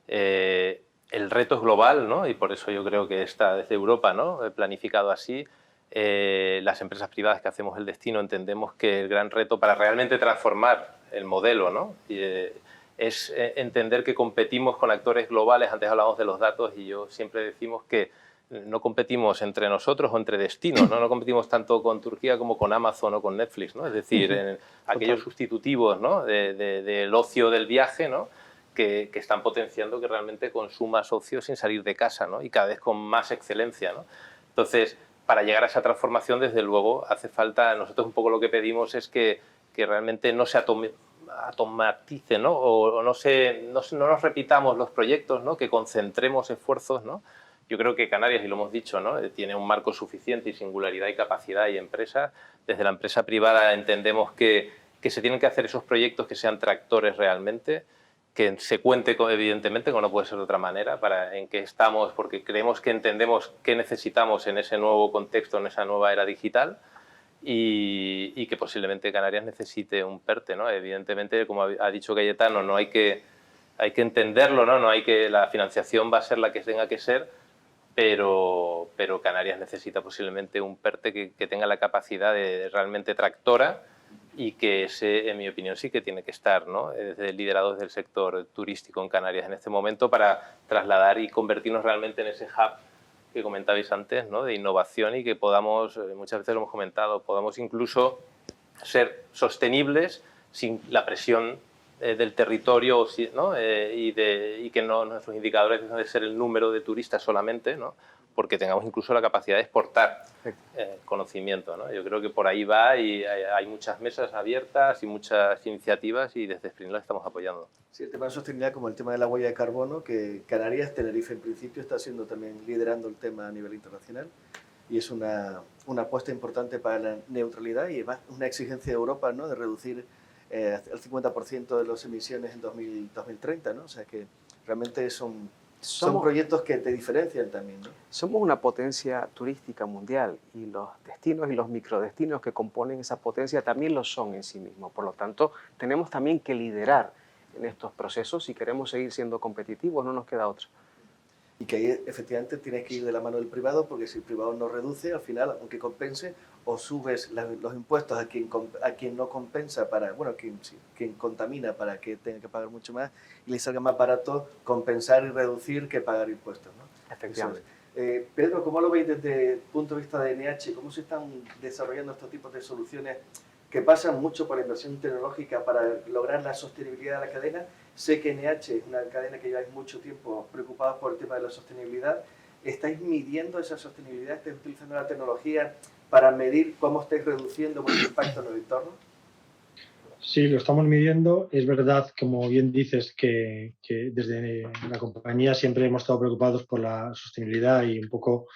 El reto es global, ¿no?, y por eso yo creo que está desde Europa, ¿no?, planificado así. Las empresas privadas que hacemos el destino entendemos que el gran reto para realmente transformar el modelo, ¿no?, es entender que competimos con actores globales. Antes hablábamos de los datos y yo siempre decimos que no competimos entre nosotros o entre destinos, ¿no? No competimos tanto con Turquía como con Amazon o con Netflix, ¿no? Es decir, en aquellos sustitutivos, ¿no?, del ocio del viaje, ¿no?, que están potenciando que realmente consumas ocio sin salir de casa, ¿no?, y cada vez con más excelencia, ¿no? Entonces, para llegar a esa transformación, desde luego, hace falta, nosotros un poco lo que pedimos es que realmente no se automatice, ¿no?, o no nos repitamos los proyectos, ¿no?, que concentremos esfuerzos, ¿no? Yo creo que Canarias, y lo hemos dicho, ¿no?, tiene un marco suficiente y singularidad y capacidad y empresas. Desde la empresa privada entendemos que se tienen que hacer esos proyectos que sean tractores realmente, que se cuente evidentemente, como no puede ser de otra manera, en qué estamos, porque creemos que entendemos qué necesitamos en ese nuevo contexto, en esa nueva era digital, y que posiblemente Canarias necesite un PERTE, ¿no? Evidentemente, como ha dicho Cayetano, no hay que entenderlo, ¿no? La financiación va a ser la que tenga que ser, pero Canarias necesita posiblemente un PERTE que tenga la capacidad de realmente tractora y que ese, en mi opinión, sí que tiene que estar, ¿no?, liderado desde el sector turístico en Canarias en este momento para trasladar y convertirnos realmente en ese hub que comentabais antes, ¿no?, de innovación y que podamos, muchas veces lo hemos comentado, podamos incluso ser sostenibles sin la presión del territorio, ¿no?, y que no nuestros indicadores dejen de ser el número de turistas solamente, ¿no?, porque tengamos incluso la capacidad de exportar conocimiento, ¿no? Yo creo que por ahí va y hay muchas mesas abiertas y muchas iniciativas y desde Sprint las estamos apoyando. Sí, el tema de sostenibilidad, como el tema de la huella de carbono, que Canarias, Tenerife en principio está siendo también liderando el tema a nivel internacional y es una apuesta importante para la neutralidad y además una exigencia de Europa, ¿no?, de reducir el 50% de las emisiones en 2030, ¿no? O sea que realmente son proyectos que te diferencian también, ¿no? Somos una potencia turística mundial y los destinos y los microdestinos que componen esa potencia también lo son en sí mismos. Por lo tanto, tenemos también que liderar en estos procesos si queremos seguir siendo competitivos, no nos queda otra. Y que ahí efectivamente tienes que ir de la mano del privado, porque si el privado no reduce, al final, aunque compense, o subes los impuestos a quien no compensa, bueno, quien contamina para que tenga que pagar mucho más, y le salga más barato compensar y reducir que pagar impuestos, ¿no? Efectivamente. Pedro, ¿cómo lo veis desde el punto de vista de NH? ¿Cómo se están desarrollando estos tipos de soluciones que pasan mucho por la inversión tecnológica para lograr la sostenibilidad de la cadena? Sé que NH es una cadena que lleváis mucho tiempo preocupada por el tema de la sostenibilidad. ¿Estáis midiendo esa sostenibilidad? ¿Estáis utilizando la tecnología para medir cómo estáis reduciendo vuestro impacto en el entorno? Sí, lo estamos midiendo. Es verdad, como bien dices, que desde la compañía siempre hemos estado preocupados por la sostenibilidad y un poco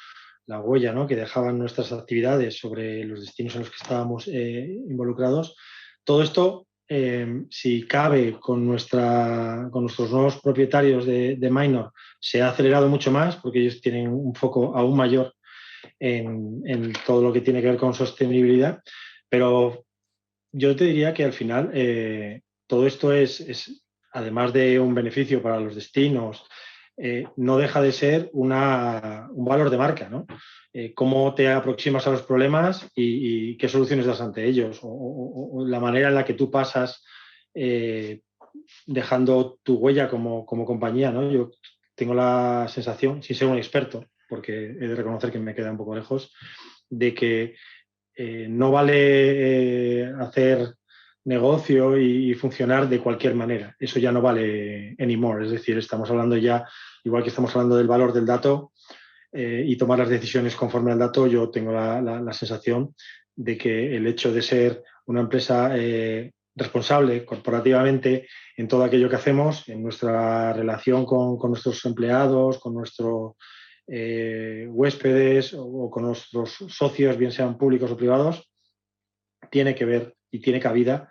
la huella, ¿no?, que dejaban nuestras actividades sobre los destinos en los que estábamos involucrados. Todo esto, si cabe con nuestros nuevos propietarios de Minor, se ha acelerado mucho más porque ellos tienen un foco aún mayor en todo lo que tiene que ver con sostenibilidad, pero yo te diría que al final todo esto es, además de un beneficio para los destinos, no deja de ser un valor de marca, ¿no? Cómo te aproximas a los problemas y qué soluciones das ante ellos, o la manera en la que tú pasas dejando tu huella como compañía, ¿no? Yo tengo la sensación, sin ser un experto, porque he de reconocer que me queda un poco lejos, de que no vale hacer negocio y funcionar de cualquier manera. Eso ya no vale anymore. Es decir, estamos hablando ya, igual que estamos hablando del valor del dato y tomar las decisiones conforme al dato, yo tengo la sensación de que el hecho de ser una empresa responsable corporativamente en todo aquello que hacemos, en nuestra relación con nuestros empleados, con nuestros huéspedes o con nuestros socios, bien sean públicos o privados, tiene que ver y tiene cabida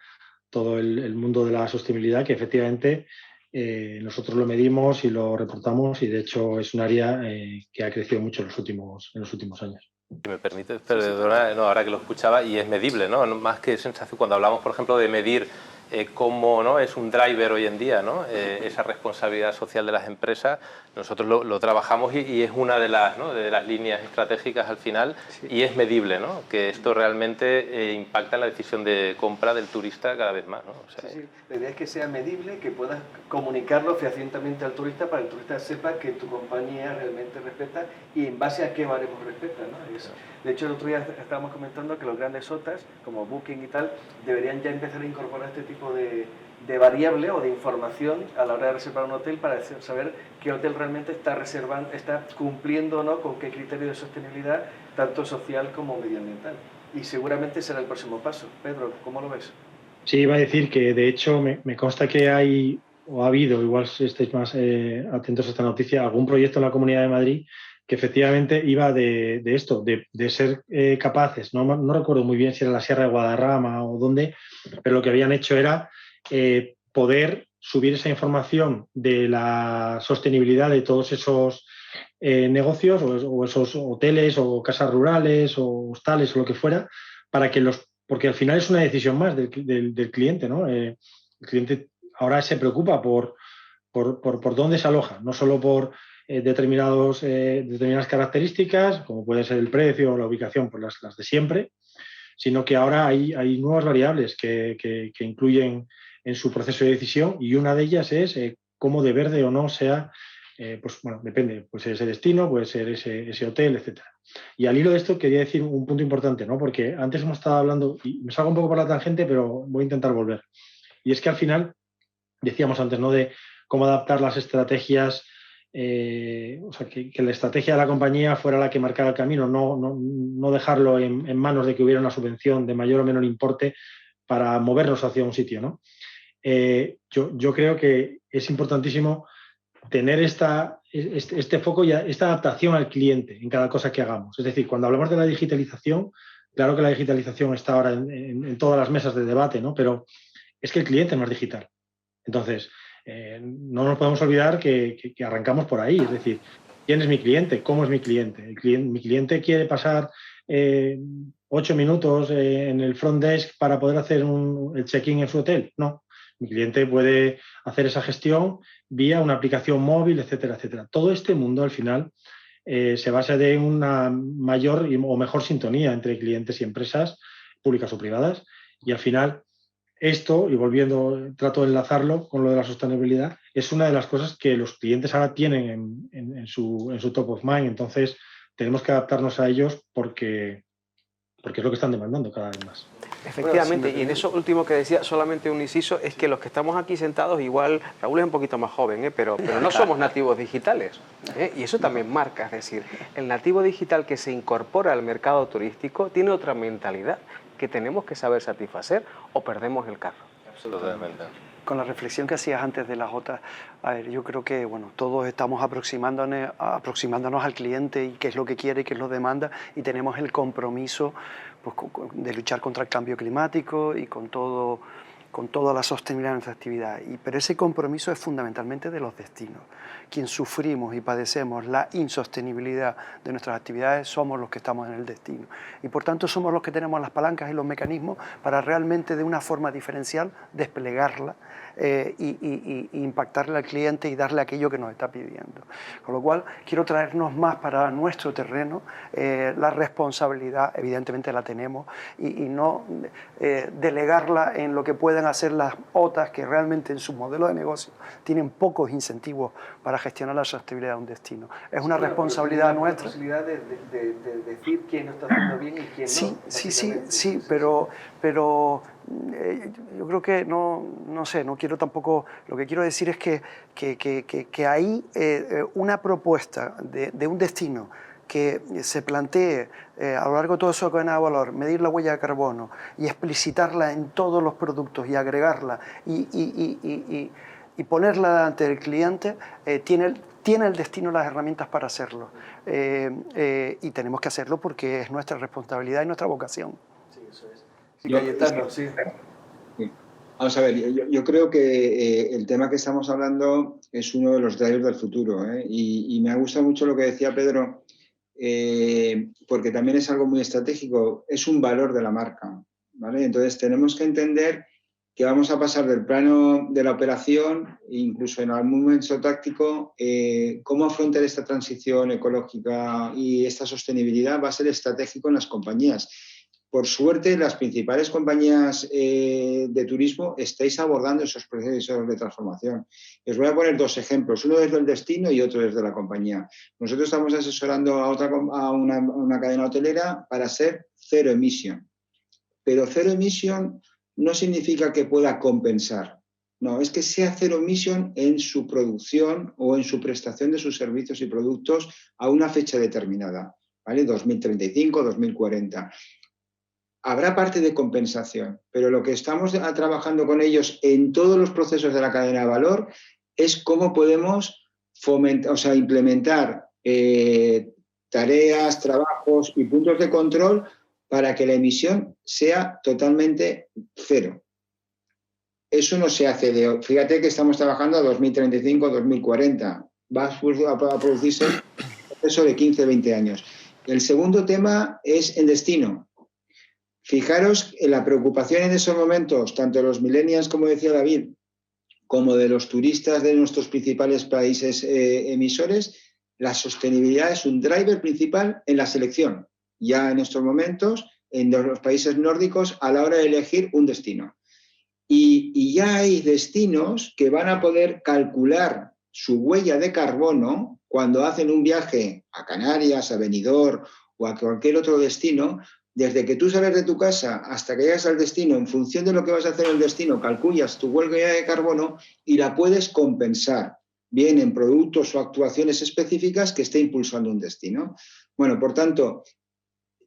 todo el mundo de la sostenibilidad, que efectivamente nosotros lo medimos y lo reportamos, y de hecho es un área que ha crecido mucho en los últimos años. Si me permite, perdona, no, ahora que lo escuchaba, y es medible, ¿no? Más que sensación, cuando hablamos, por ejemplo, de medir cómo, ¿no?, es un driver hoy en día, ¿no?, esa responsabilidad social de las empresas, nosotros lo trabajamos y es una de las, ¿no?, de las líneas estratégicas al final, sí. Y es medible, ¿no?, que esto realmente impacta en la decisión de compra del turista cada vez más, ¿no? O sea, sí, sí. La idea es que sea medible, que puedas comunicarlo fehacientemente al turista para que el turista sepa que tu compañía realmente respeta y en base a qué baremos respeta, ¿no? Eso. De hecho, el otro día estábamos comentando que los grandes OTAs, como Booking y tal, deberían ya empezar a incorporar este tipo de variable o de información a la hora de reservar un hotel para saber qué hotel realmente está cumpliendo o no con qué criterio de sostenibilidad, tanto social como medioambiental. Y seguramente será el próximo paso. Pedro, ¿cómo lo ves? Sí, iba a decir que de hecho me consta que hay, o ha habido, igual si estáis más atentos a esta noticia, algún proyecto en la Comunidad de Madrid que efectivamente iba de esto, de ser capaces, no recuerdo muy bien si era la Sierra de Guadarrama o dónde, pero lo que habían hecho era poder subir esa información de la sostenibilidad de todos esos negocios o esos hoteles o casas rurales o hostales o lo que fuera, para que porque al final es una decisión más del cliente, ¿no? El cliente ahora se preocupa por dónde se aloja, no solo por determinadas características, como puede ser el precio o la ubicación, por las de siempre, sino que ahora hay nuevas variables que incluyen en su proceso de decisión, y una de ellas es cómo de verde o no sea, pues bueno, depende, puede ser ese destino, puede ser ese hotel, etc. Y al hilo de esto quería decir un punto importante, ¿no? Porque antes hemos estado hablando, y me salgo un poco por la tangente, pero voy a intentar volver. Y es que al final, decíamos antes, ¿no?, de cómo adaptar las estrategias, o sea, que la estrategia de la compañía fuera la que marcara el camino, no dejarlo en manos de que hubiera una subvención de mayor o menor importe para movernos hacia un sitio, ¿no? Yo creo que es importantísimo tener este foco y esta adaptación al cliente en cada cosa que hagamos. Es decir, cuando hablamos de la digitalización, claro que la digitalización está ahora en todas las mesas de debate, ¿no? Pero es que el cliente no es digital. Entonces, no nos podemos olvidar que arrancamos por ahí. Es decir, ¿quién es mi cliente? ¿Cómo es mi cliente? ¿Mi cliente quiere pasar 8 minutos en el front desk para poder hacer el check-in en su hotel? No. Mi cliente puede hacer esa gestión vía una aplicación móvil, etcétera, etcétera. Todo este mundo, al final, se basa de una mayor o mejor sintonía entre clientes y empresas, públicas o privadas, y al final esto, y volviendo, trato de enlazarlo con lo de la sostenibilidad, es una de las cosas que los clientes ahora tienen en su top of mind. Entonces, tenemos que adaptarnos a ellos porque es lo que están demandando cada vez más. Efectivamente, y en eso último que decía, solamente un inciso, es que los que estamos aquí sentados, igual, Raúl es un poquito más joven, pero no somos nativos digitales, y eso también marca, es decir, el nativo digital que se incorpora al mercado turístico tiene otra mentalidad que tenemos que saber satisfacer o perdemos el carro. Absolutamente. Con la reflexión que hacías antes de la Jota, a ver, yo creo que bueno, todos estamos aproximándonos al cliente y qué es lo que quiere y qué es lo que demanda, y tenemos el compromiso pues, de luchar contra el cambio climático y con toda la sostenibilidad de nuestra actividad. Pero ese compromiso es fundamentalmente de los destinos. Quien sufrimos y padecemos la insostenibilidad de nuestras actividades somos los que estamos en el destino. Y por tanto somos los que tenemos las palancas y los mecanismos para realmente de una forma diferencial desplegarla y impactarle al cliente y darle aquello que nos está pidiendo. Con lo cual quiero traernos más para nuestro terreno. La responsabilidad evidentemente la tenemos y no delegarla en lo que puedan hacer las OTAs, que realmente en su modelo de negocio tienen pocos incentivos para gestionar la sostenibilidad de un destino. Es una responsabilidad nuestra. La posibilidad de decir quién lo está haciendo bien y quién no. Sí, pero yo creo que no sé, no quiero tampoco, lo que quiero decir es que hay una propuesta de un destino que se plantee a lo largo de todo su cadena de valor, medir la huella de carbono y explicitarla en todos los productos y agregarla y ponerla ante el cliente, tiene el destino las herramientas para hacerlo. Y tenemos que hacerlo porque es nuestra responsabilidad y nuestra vocación. Sí, eso es. Sí, Cayetano, sí. Vamos a ver, yo creo que el tema que estamos hablando es uno de los drivers del futuro, y me ha gustado mucho lo que decía Pedro, porque también es algo muy estratégico, es un valor de la marca, ¿vale? Entonces tenemos que entender que vamos a pasar del plano de la operación, incluso en algún momento táctico, cómo afrontar esta transición ecológica y esta sostenibilidad va a ser estratégico en las compañías. Por suerte, las principales compañías de turismo estáis abordando esos procesos de transformación. Os voy a poner dos ejemplos, uno desde el destino y otro desde la compañía. Nosotros estamos asesorando a una cadena hotelera para ser cero emisión. Pero cero emisión no significa que pueda compensar. No, es que sea cero emisión en su producción o en su prestación de sus servicios y productos a una fecha determinada, ¿vale? 2035, 2040. Habrá parte de compensación, pero lo que estamos trabajando con ellos en todos los procesos de la cadena de valor es cómo podemos implementar tareas, trabajos y puntos de control para que la emisión sea totalmente cero. Eso no se hace de hoy. Fíjate que estamos trabajando a 2035, 2040. Va a producirse un proceso de 15, 20 años. El segundo tema es el destino. Fijaros en la preocupación en esos momentos, tanto de los millennials, como decía David, como de los turistas de nuestros principales países emisores. La sostenibilidad es un driver principal en la selección, ya en estos momentos, en los países nórdicos, a la hora de elegir un destino. Y ya hay destinos que van a poder calcular su huella de carbono cuando hacen un viaje a Canarias, a Benidorm o a cualquier otro destino. Desde que tú sales de tu casa hasta que llegas al destino, en función de lo que vas a hacer en el destino, calculas tu huella de carbono y la puedes compensar, bien en productos o actuaciones específicas que esté impulsando un destino. Bueno, por tanto,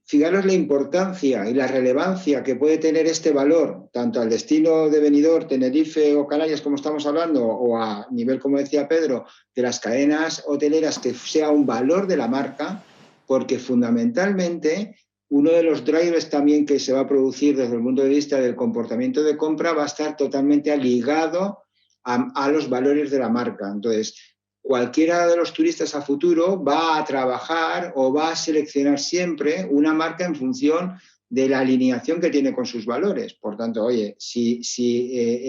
fijaros la importancia y la relevancia que puede tener este valor, tanto al destino de Benidorm, Tenerife o Canarias, como estamos hablando, o a nivel, como decía Pedro, de las cadenas hoteleras, que sea un valor de la marca, porque fundamentalmente uno de los drivers también que se va a producir desde el punto de vista del comportamiento de compra va a estar totalmente ligado a los valores de la marca. Entonces, cualquiera de los turistas a futuro va a trabajar o va a seleccionar siempre una marca en función de la alineación que tiene con sus valores. Por tanto, oye, si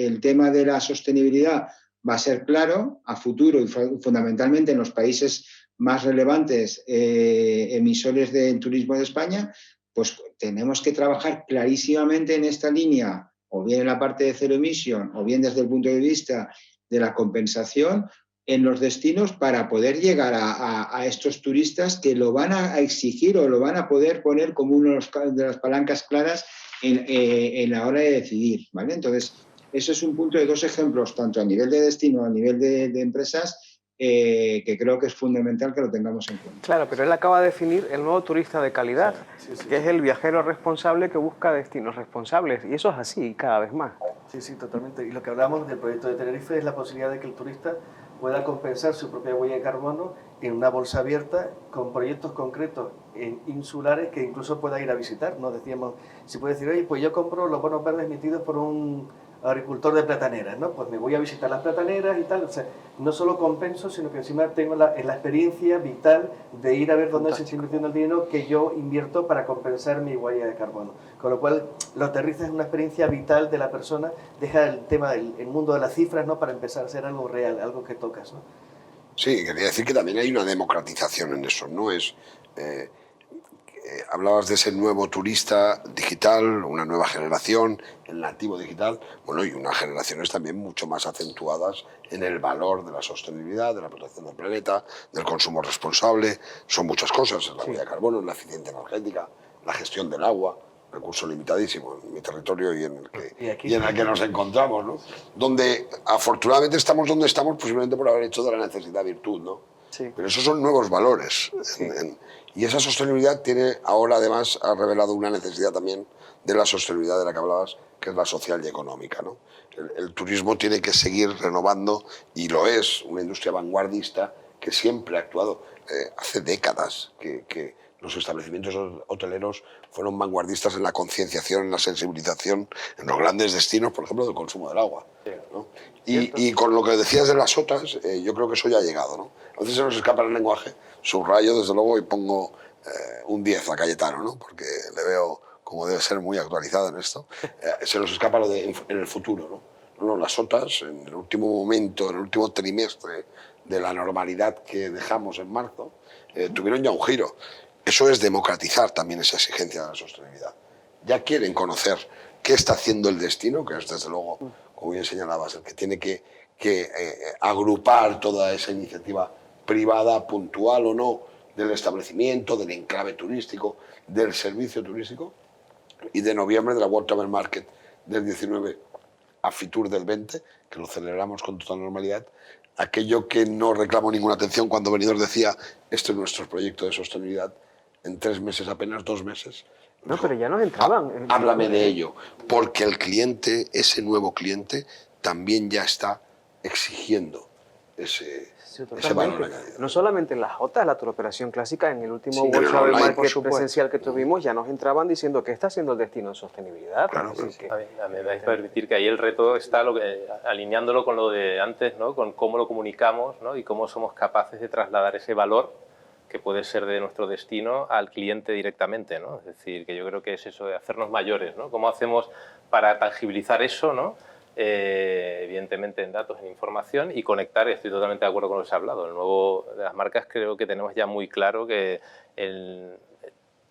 el tema de la sostenibilidad va a ser claro a futuro y fundamentalmente en los países más relevantes emisores del turismo de España, pues tenemos que trabajar clarísimamente en esta línea, o bien en la parte de cero emisión, o bien desde el punto de vista de la compensación en los destinos para poder llegar a estos turistas que lo van a exigir o lo van a poder poner como una de las palancas claras en la hora de decidir, ¿vale? Entonces, eso es un punto de dos ejemplos, tanto a nivel de destino, a nivel de empresas, que creo que es fundamental que lo tengamos en cuenta. Claro, pero él acaba de definir el nuevo turista de calidad, que es el viajero responsable que busca destinos responsables, y eso es así cada vez más. Sí, sí, totalmente. Y lo que hablamos del proyecto de Tenerife es la posibilidad de que el turista pueda compensar su propia huella de carbono en una bolsa abierta con proyectos concretos insulares que incluso pueda ir a visitar. Nos decíamos, si puede decir, oye, pues yo compro los bonos verdes emitidos por un agricultor de plataneras, ¿no? Pues me voy a visitar las plataneras y tal. O sea, no solo compenso, sino que encima tengo la experiencia vital de ir a ver dónde se está invirtiendo el dinero que yo invierto para compensar mi huella de carbono. Con lo cual, lo aterriza en una experiencia vital de la persona, deja el tema, el mundo de las cifras, ¿no? Para empezar a ser algo real, algo que tocas, ¿no? Sí, quería decir que también hay una democratización en eso, ¿no? Hablabas de ese nuevo turista digital, una nueva generación, el nativo digital, bueno, y unas generaciones también mucho más acentuadas en el valor de la sostenibilidad, de la protección del planeta, del consumo responsable. Son muchas cosas, la huella de carbono, la eficiencia energética, la gestión del agua, recurso limitadísimo en mi territorio y en el que nos encontramos, ¿no? Donde afortunadamente estamos donde estamos posiblemente por haber hecho de la necesidad virtud, ¿no? Sí. Pero esos son nuevos valores. Sí. Y esa sostenibilidad tiene ahora además ha revelado una necesidad también de la sostenibilidad de la que hablabas, que es la social y económica, ¿no? El turismo tiene que seguir renovando y lo es, una industria vanguardista que siempre ha actuado. Hace décadas que los establecimientos hoteleros fueron vanguardistas en la concienciación, en la sensibilización, en los grandes destinos, por ejemplo, del consumo del agua, ¿no? Y con lo que decías de las OTAs, yo creo que eso ya ha llegado, ¿no? A veces se nos escapa el lenguaje, subrayo desde luego y pongo un 10 a Cayetano, ¿no? Porque le veo como debe ser muy actualizado en esto. Se nos escapa lo de en el futuro, ¿no? No, las OTAs, en el último momento, en el último trimestre de la normalidad que dejamos en marzo, tuvieron ya un giro. Eso es democratizar también esa exigencia de la sostenibilidad. Ya quieren conocer qué está haciendo el destino, que es desde luego, como bien señalabas, el que tiene que agrupar toda esa iniciativa privada, puntual o no, del establecimiento, del enclave turístico, del servicio turístico. Y de noviembre de la World Travel Market del 19 a Fitur del 20, que lo celebramos con total normalidad. Aquello que no reclamó ninguna atención cuando Benidorm decía, este es nuestro proyecto de sostenibilidad, en 3 meses, apenas 2 meses. No, pero ya nos entraban. Háblame de ello, porque el cliente, ese nuevo cliente, también ya está exigiendo ese valor añadido. No solamente en las OTAs, la turoperación clásica, en el último Sí, World Travel online, Market presencial que tuvimos, ya nos entraban diciendo que está haciendo el destino de sostenibilidad. Claro, Así que- Me vais a permitir que ahí el reto está alineándolo con lo de antes, ¿no? Con cómo lo comunicamos, ¿no? Y cómo somos capaces de trasladar ese valor que puede ser de nuestro destino al cliente directamente, ¿no? Es decir, que yo creo que es eso de hacernos mayores, ¿no? ¿Cómo hacemos para tangibilizar eso, ¿no? Evidentemente en datos, en información y conectar, estoy totalmente de acuerdo con lo que se ha hablado. El nuevo de las marcas creo que tenemos ya muy claro que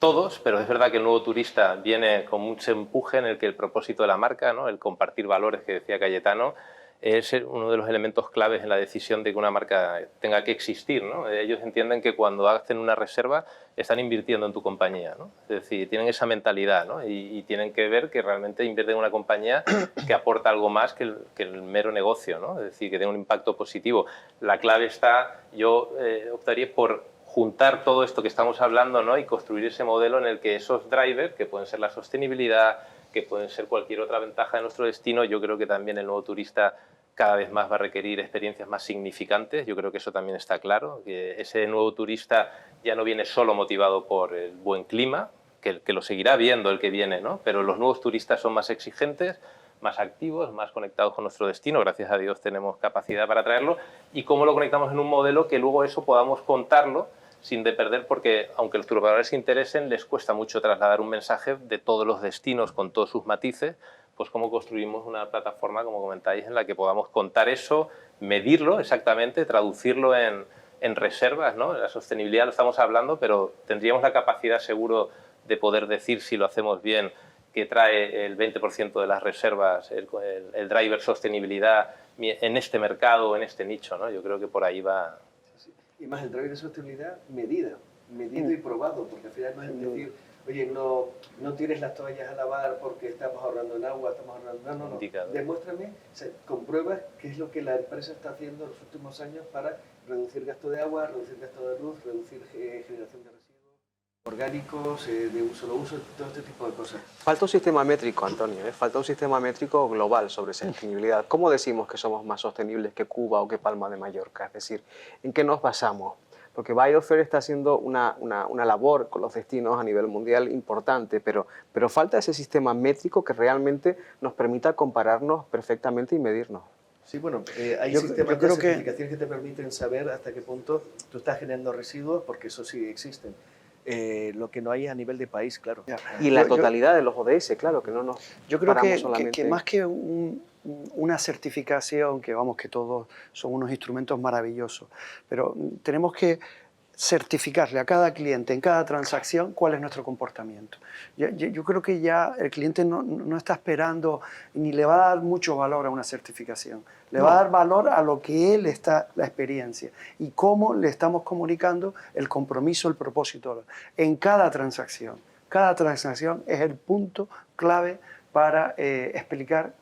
todos, pero es verdad que el nuevo turista viene con mucho empuje en el que el propósito de la marca, ¿no? El compartir valores que decía Cayetano, es uno de los elementos claves en la decisión de que una marca tenga que existir, ¿no? Ellos entienden que cuando hacen una reserva están invirtiendo en tu compañía, ¿no? Es decir, tienen esa mentalidad, ¿no? Y tienen que ver que realmente invierten en una compañía que aporta algo más que el mero negocio, ¿no? Es decir, que tiene un impacto positivo. La clave está, yo optaría por juntar todo esto que estamos hablando, ¿no? Y construir ese modelo en el que esos drivers, que pueden ser la sostenibilidad, que pueden ser cualquier otra ventaja de nuestro destino, yo creo que también el nuevo turista cada vez más va a requerir experiencias más significantes. Yo creo que eso también está claro, que ese nuevo turista ya no viene solo motivado por el buen clima, que lo seguirá viendo el que viene, ¿no? Pero los nuevos turistas son más exigentes, más activos, más conectados con nuestro destino. Gracias a Dios tenemos capacidad para traerlo. Y cómo lo conectamos en un modelo que luego eso podamos contarlo sin de perder, porque aunque los turoperadores se interesen, les cuesta mucho trasladar un mensaje de todos los destinos con todos sus matices, pues cómo construimos una plataforma, como comentáis, en la que podamos contar eso, medirlo exactamente, traducirlo en reservas, ¿no? La sostenibilidad lo estamos hablando, pero tendríamos la capacidad seguro de poder decir, si lo hacemos bien, que trae el 20% de las reservas, el driver sostenibilidad en este mercado, en este nicho, ¿no? Yo creo que por ahí va. Y más el driver de sostenibilidad medido y probado, porque al final no es decir, oye, no tires las toallas a lavar porque estamos ahorrando en agua, estamos ahorrando... No. Demuéstrame, o sea, compruebas qué es lo que la empresa está haciendo en los últimos años para reducir gasto de agua, reducir gasto de luz, reducir generación de residuos orgánicos, de un solo uso, todo este tipo de cosas. Falta un sistema métrico, Antonio, falta un sistema métrico global sobre sostenibilidad. ¿Cómo decimos que somos más sostenibles que Cuba o que Palma de Mallorca? Es decir, ¿en qué nos basamos? Porque Biosphere está haciendo una labor con los destinos a nivel mundial importante, pero falta ese sistema métrico que realmente nos permita compararnos perfectamente y medirnos. Sí, bueno, hay sistemas de certificación que te permiten saber hasta qué punto tú estás generando residuos, porque eso sí existen. Lo que no hay a nivel de país, claro. Y la totalidad de los ODS, claro, que no nos Yo creo solamente... que más que una certificación, que vamos, que todos son unos instrumentos maravillosos, pero tenemos que certificarle a cada cliente en cada transacción cuál es nuestro comportamiento. Yo creo que ya el cliente no está esperando ni le va a dar mucho valor a una certificación. Le va a dar valor a lo que él está, la experiencia, y cómo le estamos comunicando el compromiso, el propósito en cada transacción. Cada transacción es el punto clave para explicar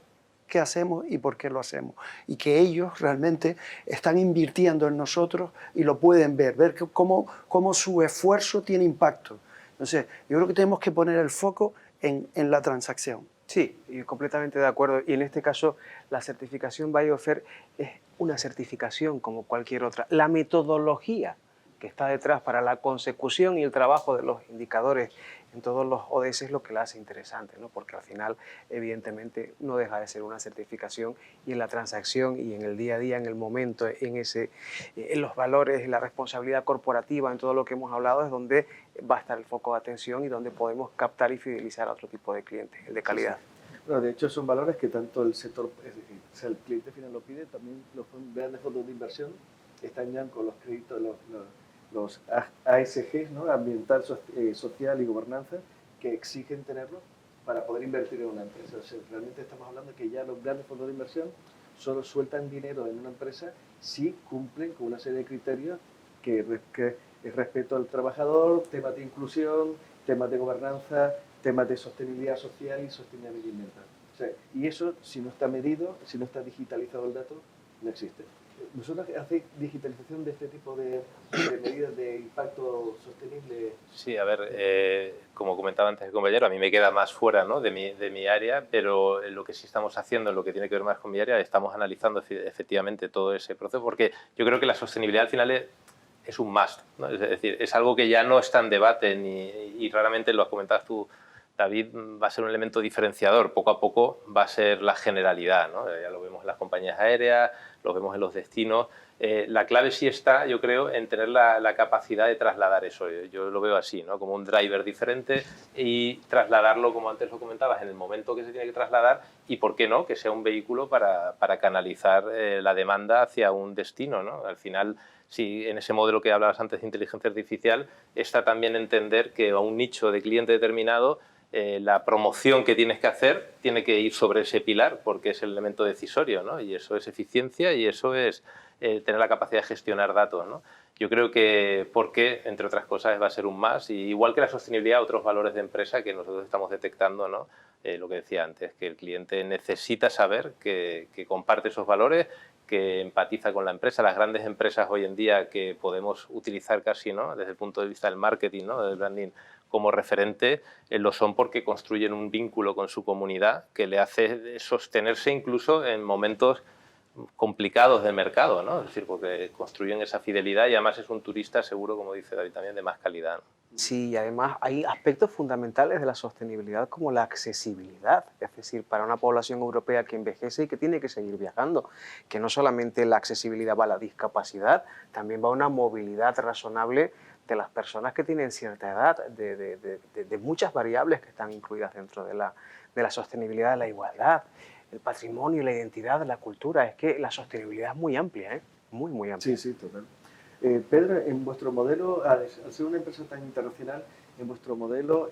qué hacemos y por qué lo hacemos. Y que ellos realmente están invirtiendo en nosotros y lo pueden ver cómo su esfuerzo tiene impacto. Entonces, yo creo que tenemos que poner el foco en la transacción. Sí, y completamente de acuerdo. Y en este caso, la certificación Biosphere es una certificación como cualquier otra. La metodología que está detrás para la consecución y el trabajo de los indicadores en todos los ODS es lo que la hace interesante, ¿no? Porque al final, evidentemente, no deja de ser una certificación, y en la transacción y en el día a día, en el momento, en los valores, en la responsabilidad corporativa, en todo lo que hemos hablado, es donde va a estar el foco de atención y donde podemos captar y fidelizar a otro tipo de clientes, el de calidad. Sí. Bueno, de hecho, son valores que tanto el sector, o sea, el cliente final lo pide, también los grandes fondos de inversión están ya con los créditos, los ASG, ¿no? Ambiental, social y gobernanza, que exigen tenerlo para poder invertir en una empresa. O sea, realmente estamos hablando de que ya los grandes fondos de inversión solo sueltan dinero en una empresa si cumplen con una serie de criterios que es respeto al trabajador, temas de inclusión, temas de gobernanza, temas de sostenibilidad social y sostenibilidad ambiental. O sea, y eso, si no está medido, si no está digitalizado el dato, no existe. ¿Vosotros hacéis digitalización de este tipo de medidas de impacto sostenible? Sí, a ver, como comentaba antes el compañero, a mí me queda más fuera, ¿no?, de mi área, pero lo que sí estamos haciendo, en lo que tiene que ver más con mi área, estamos analizando efectivamente todo ese proceso, porque yo creo que la sostenibilidad al final es un must, ¿no? Es decir, es algo que ya no está en debate y raramente, lo has comentado tú, David, va a ser un elemento diferenciador. Poco a poco va a ser la generalidad, ¿no? Ya lo vemos en las compañías aéreas, lo vemos en los destinos. La clave sí está, yo creo, en tener la capacidad de trasladar eso. Yo lo veo así, ¿no?, como un driver diferente, y trasladarlo, como antes lo comentabas, en el momento que se tiene que trasladar, y, ¿por qué no?, que sea un vehículo para canalizar la demanda hacia un destino, ¿no? Al final, si en ese modelo que hablabas antes de inteligencia artificial, está también entender que a un nicho de cliente determinado, la promoción que tienes que hacer tiene que ir sobre ese pilar, porque es el elemento decisorio, ¿no? Y eso es eficiencia, y eso es tener la capacidad de gestionar datos, ¿no? Yo creo que, porque, entre otras cosas, va a ser un más, y igual que la sostenibilidad, otros valores de empresa que nosotros estamos detectando, ¿no? Lo que decía antes, que el cliente necesita saber que comparte esos valores, que empatiza con la empresa. Las grandes empresas hoy en día, que podemos utilizar casi, ¿no?, desde el punto de vista del marketing, ¿no?, del branding, como referente, lo son porque construyen un vínculo con su comunidad que le hace sostenerse incluso en momentos complicados del mercado, ¿no? Es decir, porque construyen esa fidelidad, y además es un turista seguro, como dice David también, de más calidad, ¿no? Sí, y además hay aspectos fundamentales de la sostenibilidad, como la accesibilidad, es decir, para una población europea que envejece y que tiene que seguir viajando, que no solamente la accesibilidad va a la discapacidad, también va a una movilidad razonable de las personas que tienen cierta edad, de muchas variables que están incluidas dentro de la sostenibilidad, de la igualdad, el patrimonio, la identidad, la cultura. Es que la sostenibilidad es muy amplia, ¿eh? Muy, muy amplia. Sí, sí, total. Pedro, en vuestro modelo, al ser una empresa tan internacional, en vuestro modelo,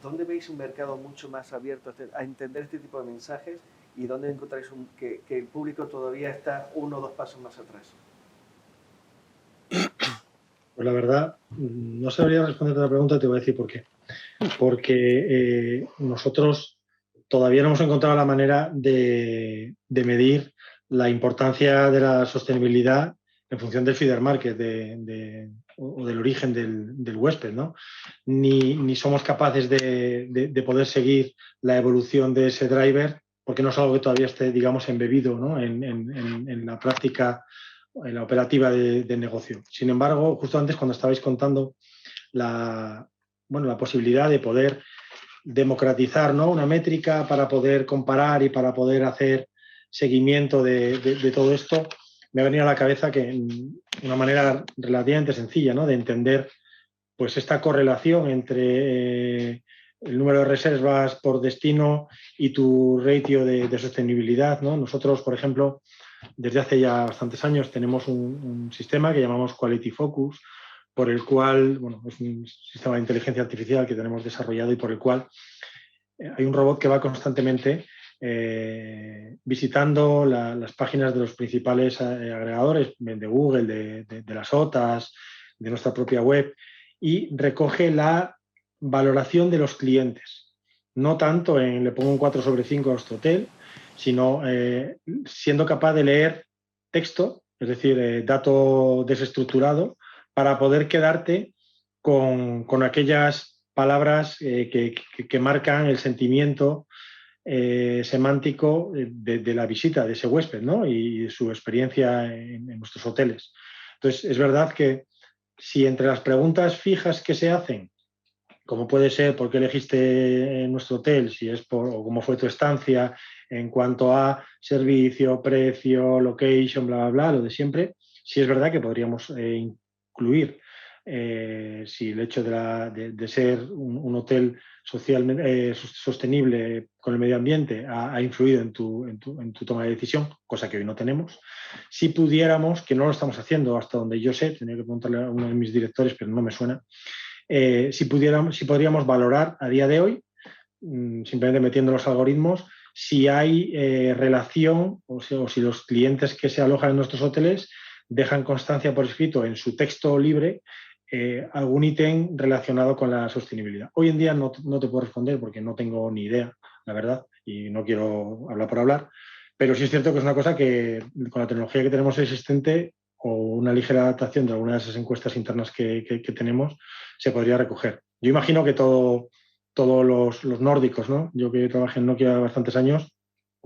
¿dónde veis un mercado mucho más abierto a entender este tipo de mensajes y dónde encontráis que el público todavía está 1 o 2 pasos más atrás? Pues la verdad, no sabría responderte la pregunta, te voy a decir por qué. Porque nosotros todavía no hemos encontrado la manera de medir la importancia de la sostenibilidad en función del feeder market o del origen del huésped, ¿no? Ni somos capaces de poder seguir la evolución de ese driver, porque no es algo que todavía esté, digamos, embebido, ¿no? en la práctica, en la operativa de negocio. Sin embargo, justo antes, cuando estabais contando la posibilidad de poder democratizar, ¿no? Una métrica para poder comparar y para poder hacer seguimiento de todo esto, me ha venido a la cabeza que una manera relativamente sencilla, ¿no? De entender pues esta correlación entre el número de reservas por destino y tu ratio de sostenibilidad, ¿no? Nosotros, por ejemplo, desde hace ya bastantes años tenemos un sistema que llamamos Quality Focus, por el cual, bueno, es un sistema de inteligencia artificial que tenemos desarrollado y por el cual hay un robot que va constantemente visitando las páginas de los principales agregadores de Google, de las OTAs, de nuestra propia web, y recoge la valoración de los clientes. No tanto le pongo un 4 sobre 5 a nuestro hotel, sino siendo capaz de leer texto, es decir, dato desestructurado, para poder quedarte con aquellas palabras que marcan el sentimiento semántico de la visita de ese huésped, ¿no? Y su experiencia en nuestros hoteles. Entonces, es verdad que si entre las preguntas fijas que se hacen, como puede ser por qué elegiste nuestro hotel, si es o cómo fue tu estancia en cuanto a servicio, precio, location, bla, bla, bla, lo de siempre, sí es verdad que podríamos incluir si el hecho de ser un hotel socialmente sostenible con el medio ambiente ha influido en tu toma de decisión, cosa que hoy no tenemos. Si pudiéramos, que no lo estamos haciendo hasta donde yo sé, tenía que preguntarle a uno de mis directores, pero no me suena, si podríamos valorar a día de hoy, simplemente metiendo los algoritmos, si hay relación o si los clientes que se alojan en nuestros hoteles dejan constancia por escrito en su texto libre algún ítem relacionado con la sostenibilidad. Hoy en día no te puedo responder porque no tengo ni idea, la verdad, y no quiero hablar por hablar, pero sí es cierto que es una cosa que con la tecnología que tenemos existente o una ligera adaptación de algunas de esas encuestas internas que tenemos se podría recoger. Yo imagino que todos los nórdicos, ¿no? Yo que trabajé en Nokia bastantes años,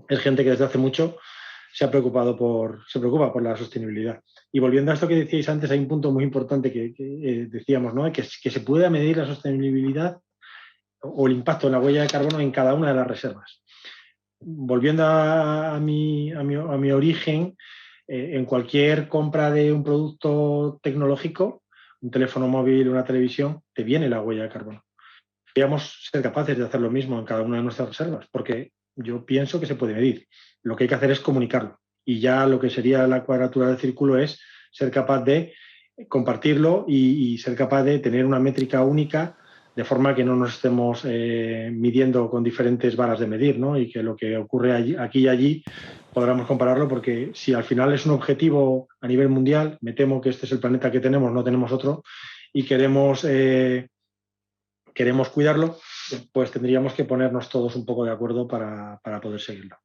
es gente que desde hace mucho se preocupa por la sostenibilidad. Y volviendo a esto que decíais antes, hay un punto muy importante que decíamos, ¿no? Que se pueda medir la sostenibilidad o el impacto en la huella de carbono en cada una de las reservas. Volviendo a mi origen, en cualquier compra de un producto tecnológico, un teléfono móvil, una televisión, te viene la huella de carbono. Deberíamos ser capaces de hacer lo mismo en cada una de nuestras reservas, porque yo pienso que se puede medir. Lo que hay que hacer es comunicarlo. Y ya lo que sería la cuadratura del círculo es ser capaz de compartirlo y ser capaz de tener una métrica única, de forma que no nos estemos midiendo con diferentes varas de medir, ¿no? Y que lo que ocurre aquí y allí podamos compararlo, porque si al final es un objetivo a nivel mundial, me temo que este es el planeta que tenemos, no tenemos otro, y queremos cuidarlo, pues tendríamos que ponernos todos un poco de acuerdo para poder seguirlo.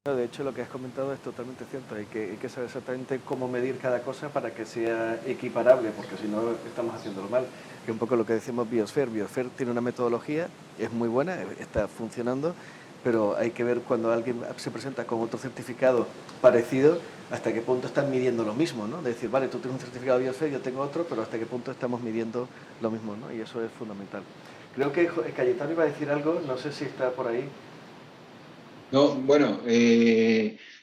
De hecho, lo que has comentado es totalmente cierto. Hay que saber exactamente cómo medir cada cosa para que sea equiparable, porque si no estamos haciéndolo mal. Que un poco lo que decimos Biosphere. Biosphere tiene una metodología, es muy buena, está funcionando, pero hay que ver cuando alguien se presenta con otro certificado parecido, hasta qué punto están midiendo lo mismo, ¿no? De decir, vale, tú tienes un certificado Biosphere, yo tengo otro, pero hasta qué punto estamos midiendo lo mismo, ¿no? Y eso es fundamental. Creo que Cayetano iba a decir algo, no sé si está por ahí. No, bueno,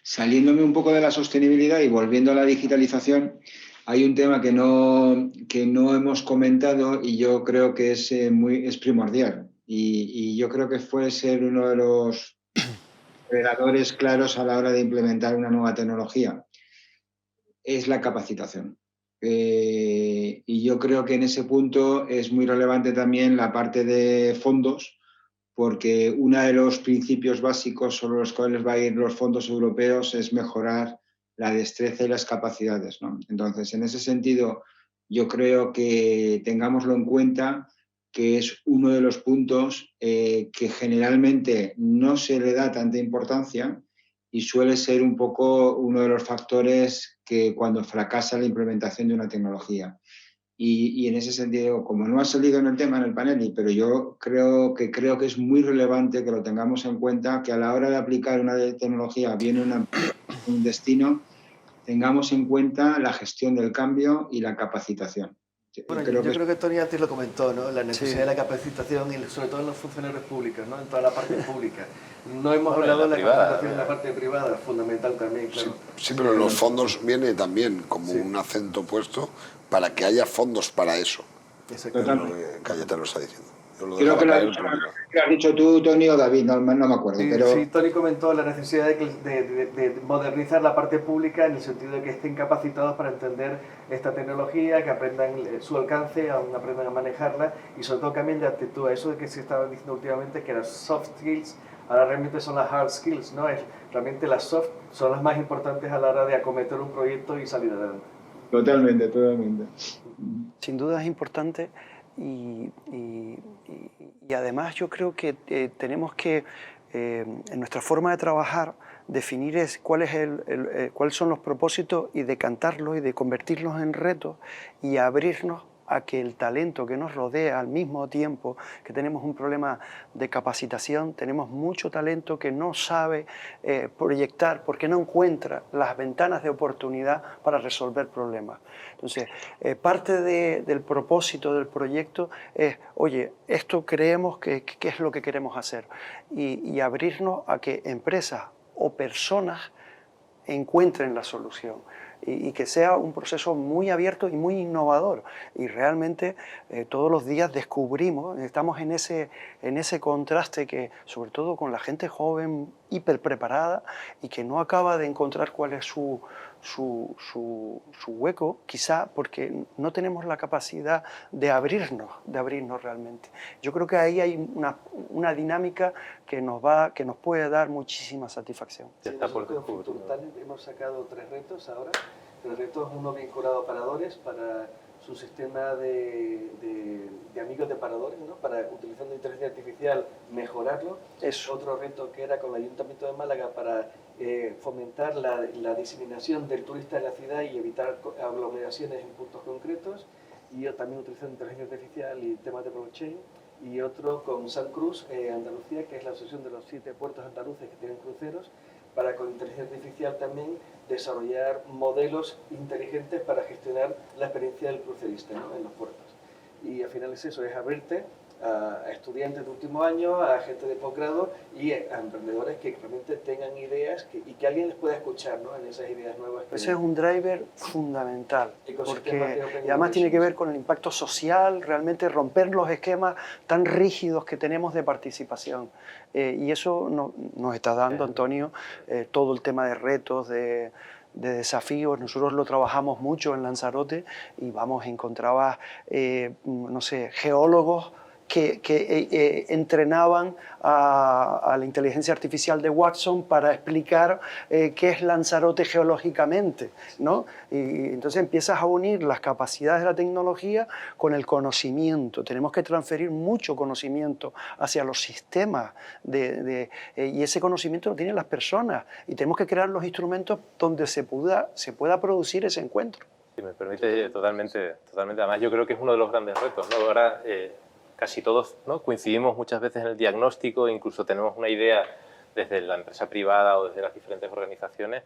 saliéndome un poco de la sostenibilidad y volviendo a la digitalización, hay un tema que no hemos comentado y yo creo que es primordial. Y yo creo que puede ser uno de los predadores claros a la hora de implementar una nueva tecnología. Es la capacitación. Y yo creo que en ese punto es muy relevante también la parte de fondos, porque uno de los principios básicos sobre los cuales va a ir los fondos europeos es mejorar la destreza y las capacidades, ¿no? Entonces, en ese sentido, yo creo que tengámoslo en cuenta, que es uno de los puntos que generalmente no se le da tanta importancia y suele ser un poco uno de los factores que cuando fracasa la implementación de una tecnología. Y en ese sentido, como no ha salido en el tema en el panel, pero yo creo que es muy relevante que lo tengamos en cuenta, que a la hora de aplicar una tecnología bien un destino, tengamos en cuenta la gestión del cambio y la capacitación. Bueno, yo creo que Tony antes lo comentó, ¿no? La necesidad de la capacitación y sobre todo en los funcionarios públicos, ¿no? En toda la parte pública. No hemos hablado de la capacitación en la parte privada, fundamental también, claro. Sí, pero en los fondos viene también como un acento puesto para que haya fondos para eso. Exactamente. Cayetano está diciendo. Creo que lo has dicho tú, Tony, o David, no me acuerdo. Sí, pero... sí, Tony comentó la necesidad de modernizar la parte pública en el sentido de que estén capacitados para entender esta tecnología, que aprendan su alcance, aún aprendan a manejarla y sobre todo cambien de actitud. Eso de que se estaba diciendo últimamente que las soft skills, ahora realmente son las hard skills, ¿no? Realmente las soft son las más importantes a la hora de acometer un proyecto y salir adelante. Totalmente. Sin duda es importante. Y además yo creo que tenemos que, en nuestra forma de trabajar, definir cuáles son los propósitos y decantarlos y de convertirlos en retos y abrirnos a que el talento que nos rodea, al mismo tiempo que tenemos un problema de capacitación, tenemos mucho talento que no sabe proyectar porque no encuentra las ventanas de oportunidad para resolver problemas. Entonces, parte del propósito del proyecto es, oye, esto creemos que es lo que queremos hacer y abrirnos a que empresas o personas encuentren la solución. Y que sea un proceso muy abierto y muy innovador. Y realmente todos los días descubrimos, estamos en ese contraste que, sobre todo con la gente joven, hiper preparada y que no acaba de encontrar cuál es su hueco, quizá porque no tenemos la capacidad de abrirnos realmente. Yo creo que ahí hay una dinámica que nos puede dar muchísima satisfacción. Sí, nosotros en Future Talent hemos sacado 3 retos ahora. 3 retos, uno vinculado a paradores, para su sistema de amigos de paradores, ¿no? Para, utilizando inteligencia artificial, mejorarlo. Otro reto que era con el Ayuntamiento de Málaga para fomentar la diseminación del turista en la ciudad y evitar aglomeraciones en puntos concretos. Y yo también utilizando inteligencia artificial y temas de blockchain. Y otro con Sun Cruise, Andalucía, que es la asociación de los 7 puertos andaluces que tienen cruceros, para con inteligencia artificial también desarrollar modelos inteligentes para gestionar la experiencia del crucerista, ¿no? En los puertos. Y al final es eso, es abrirte a estudiantes de último año, a gente de posgrado y a emprendedores que realmente tengan ideas y que alguien les pueda escuchar, ¿no? En esas ideas nuevas. Ese es un driver fundamental, porque y además tiene que ver con el impacto social, realmente romper los esquemas tan rígidos que tenemos de participación. Y eso nos está dando, Antonio, todo el tema de retos, de desafíos. Nosotros lo trabajamos mucho en Lanzarote y encontrabas, no sé, geólogos que entrenaban a la inteligencia artificial de Watson para explicar qué es Lanzarote geológicamente, ¿no? Y entonces empiezas a unir las capacidades de la tecnología con el conocimiento. Tenemos que transferir mucho conocimiento hacia los sistemas y ese conocimiento lo tienen las personas y tenemos que crear los instrumentos donde se pueda producir ese encuentro. Si me permite, totalmente. Además, yo creo que es uno de los grandes retos, ¿no? Ahora, casi todos, ¿no? Coincidimos muchas veces en el diagnóstico, incluso tenemos una idea desde la empresa privada o desde las diferentes organizaciones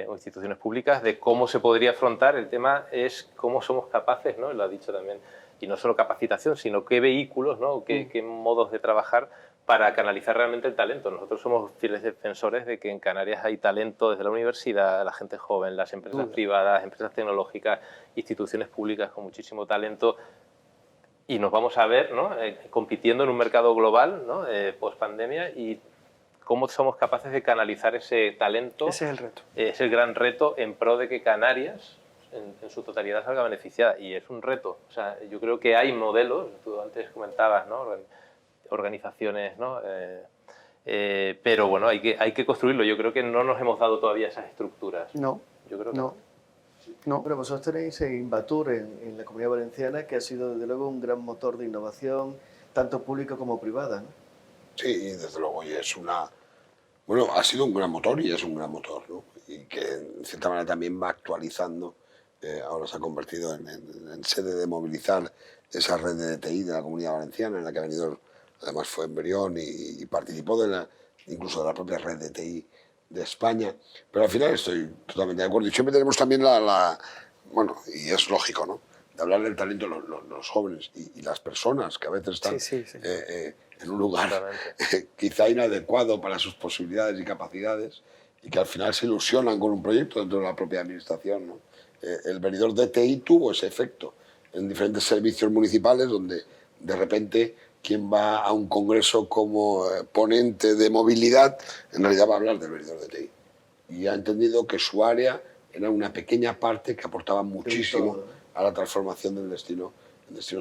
o instituciones públicas de cómo se podría afrontar. El tema es cómo somos capaces, ¿no? Lo ha dicho también, y no solo capacitación, sino qué vehículos, ¿no? Qué modos de trabajar para canalizar realmente el talento. Nosotros somos fieles defensores de que en Canarias hay talento desde la universidad, la gente joven, las empresas privadas, empresas tecnológicas, instituciones públicas con muchísimo talento, y nos vamos a ver, ¿no?, compitiendo en un mercado global, ¿no?, post pandemia, y cómo somos capaces de canalizar ese talento. Ese es el reto. Es el gran reto en pro de que Canarias en su totalidad salga beneficiada, y es un reto. O sea, yo creo que hay modelos, tú antes comentabas, ¿no?, organizaciones, ¿no?, pero bueno, hay que construirlo. Yo creo que no nos hemos dado todavía esas estructuras. No, Yo creo que no. No. Bueno, vosotros tenéis Invatur en la Comunidad Valenciana, que ha sido desde luego un gran motor de innovación, tanto público como privada, ¿no? Sí, desde luego, y es una... Bueno, ha sido un gran motor y es un gran motor, ¿no? Y que en cierta manera también va actualizando. Ahora se ha convertido en sede de movilizar esa red de DTI de la Comunidad Valenciana, en la que ha venido, además fue en Brión y participó incluso de la propia red de DTI de España. Pero al final estoy totalmente de acuerdo. Y siempre tenemos también bueno, y es lógico, ¿no?, de hablar del talento los jóvenes y las personas que a veces están Sí. en un lugar quizá inadecuado para sus posibilidades y capacidades, y que al final se ilusionan con un proyecto dentro de la propia administración, ¿no? El venidor DTI tuvo ese efecto en diferentes servicios municipales, donde de repente quien va a un congreso como ponente de movilidad en realidad va a hablar del venidor DTI, y ha entendido que su área era una pequeña parte que aportaba muchísimo a la transformación del destino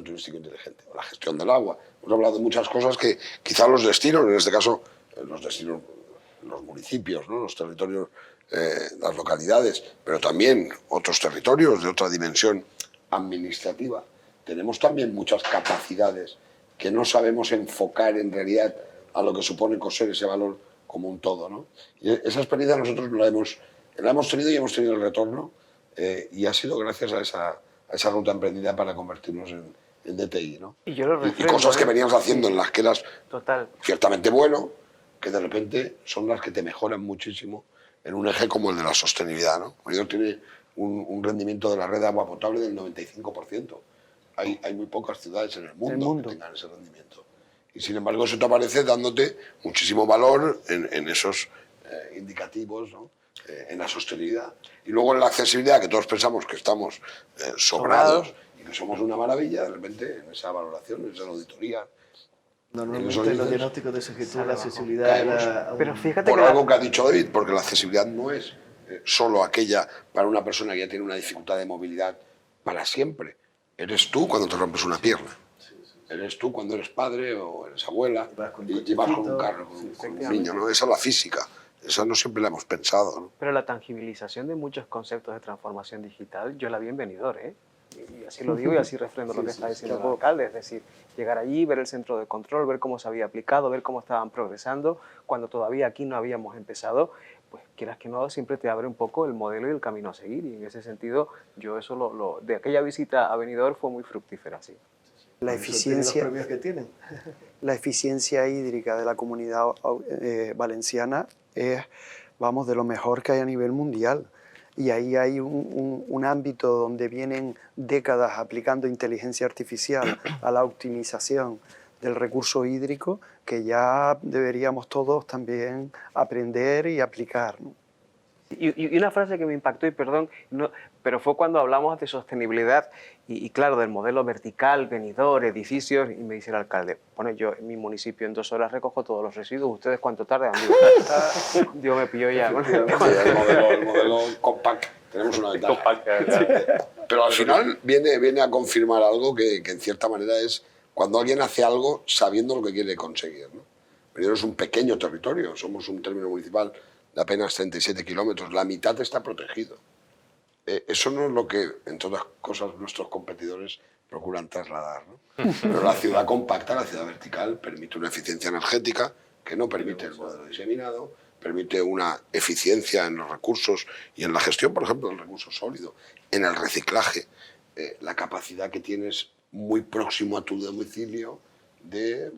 turístico inteligente, o la gestión del agua. Hemos hablado de muchas cosas que quizá los destinos, en este caso los destinos, los municipios, ¿no?, los territorios, las localidades, pero también otros territorios de otra dimensión administrativa, tenemos también muchas capacidades que no sabemos enfocar en realidad a lo que supone coser ese valor como un todo, ¿no? Y esa experiencia nosotros la hemos tenido y hemos tenido el retorno, y ha sido gracias a esa ruta emprendida para convertirnos en DTI, ¿no? Y yo lo Y refrendo, cosas que veníamos haciendo en las que eras Total. ciertamente bueno, que de repente son las que te mejoran muchísimo en un eje como el de la sostenibilidad, ¿no? Benidorm tiene un rendimiento de la red de agua potable del 95%. Hay muy pocas ciudades en el mundo que tengan ese rendimiento. Y sin embargo eso te aparece dándote muchísimo valor en esos indicativos, ¿no?, en la sostenibilidad. Y luego en la accesibilidad, que todos pensamos que estamos sobrados y que somos una maravilla, de repente en esa valoración, en esa auditoría... Normalmente los diagnósticos de esa la accesibilidad era... Pero fíjate Por que algo que ha dicho David, porque la accesibilidad no es solo aquella para una persona que ya tiene una dificultad de movilidad para siempre. Eres tú cuando te rompes una pierna. Eres tú cuando eres padre o eres abuela y vas con un carro, con un niño, ¿no? Esa es la física. Esa no siempre la hemos pensado, ¿no? Pero la tangibilización de muchos conceptos de transformación digital, yo la vi en Benidorm, ¿eh? Y así lo digo y así refrendo lo que está diciendo el alcalde, es decir, llegar allí, ver el centro de control, ver cómo se había aplicado, ver cómo estaban progresando, cuando todavía aquí no habíamos empezado, pues quieras que no, siempre te abre un poco el modelo y el camino a seguir, y en ese sentido, yo eso de aquella visita a Benidorm fue muy fructífera, sí. La eficiencia, los premios que tienen. la eficiencia hídrica de la comunidad valenciana es, vamos, de lo mejor que hay a nivel mundial. Y ahí hay un ámbito donde vienen décadas aplicando inteligencia artificial a la optimización del recurso hídrico, que ya deberíamos todos también aprender y aplicar, ¿no? Y una frase que me impactó, y perdón, pero fue cuando hablamos de sostenibilidad y claro, del modelo vertical, venidor, edificios, y me dice el alcalde, bueno, yo en mi municipio en 2 horas recojo todos los residuos, ¿ustedes cuánto tardan? Dios me pilló ya. Sí, el modelo compact, tenemos una ventaja. Pero al final viene a confirmar algo que en cierta manera es cuando alguien hace algo sabiendo lo que quiere conseguir, ¿no? Benidorm es un pequeño territorio, somos un término municipal de apenas 37 kilómetros, la mitad está protegido. Eso no es lo que, entre otras cosas, nuestros competidores procuran trasladar, ¿no? Pero la ciudad compacta, la ciudad vertical, permite una eficiencia energética que no permite el modelo diseminado, permite una eficiencia en los recursos y en la gestión, por ejemplo, del recurso sólido, en el reciclaje, la capacidad que tienes muy próximo a tu domicilio de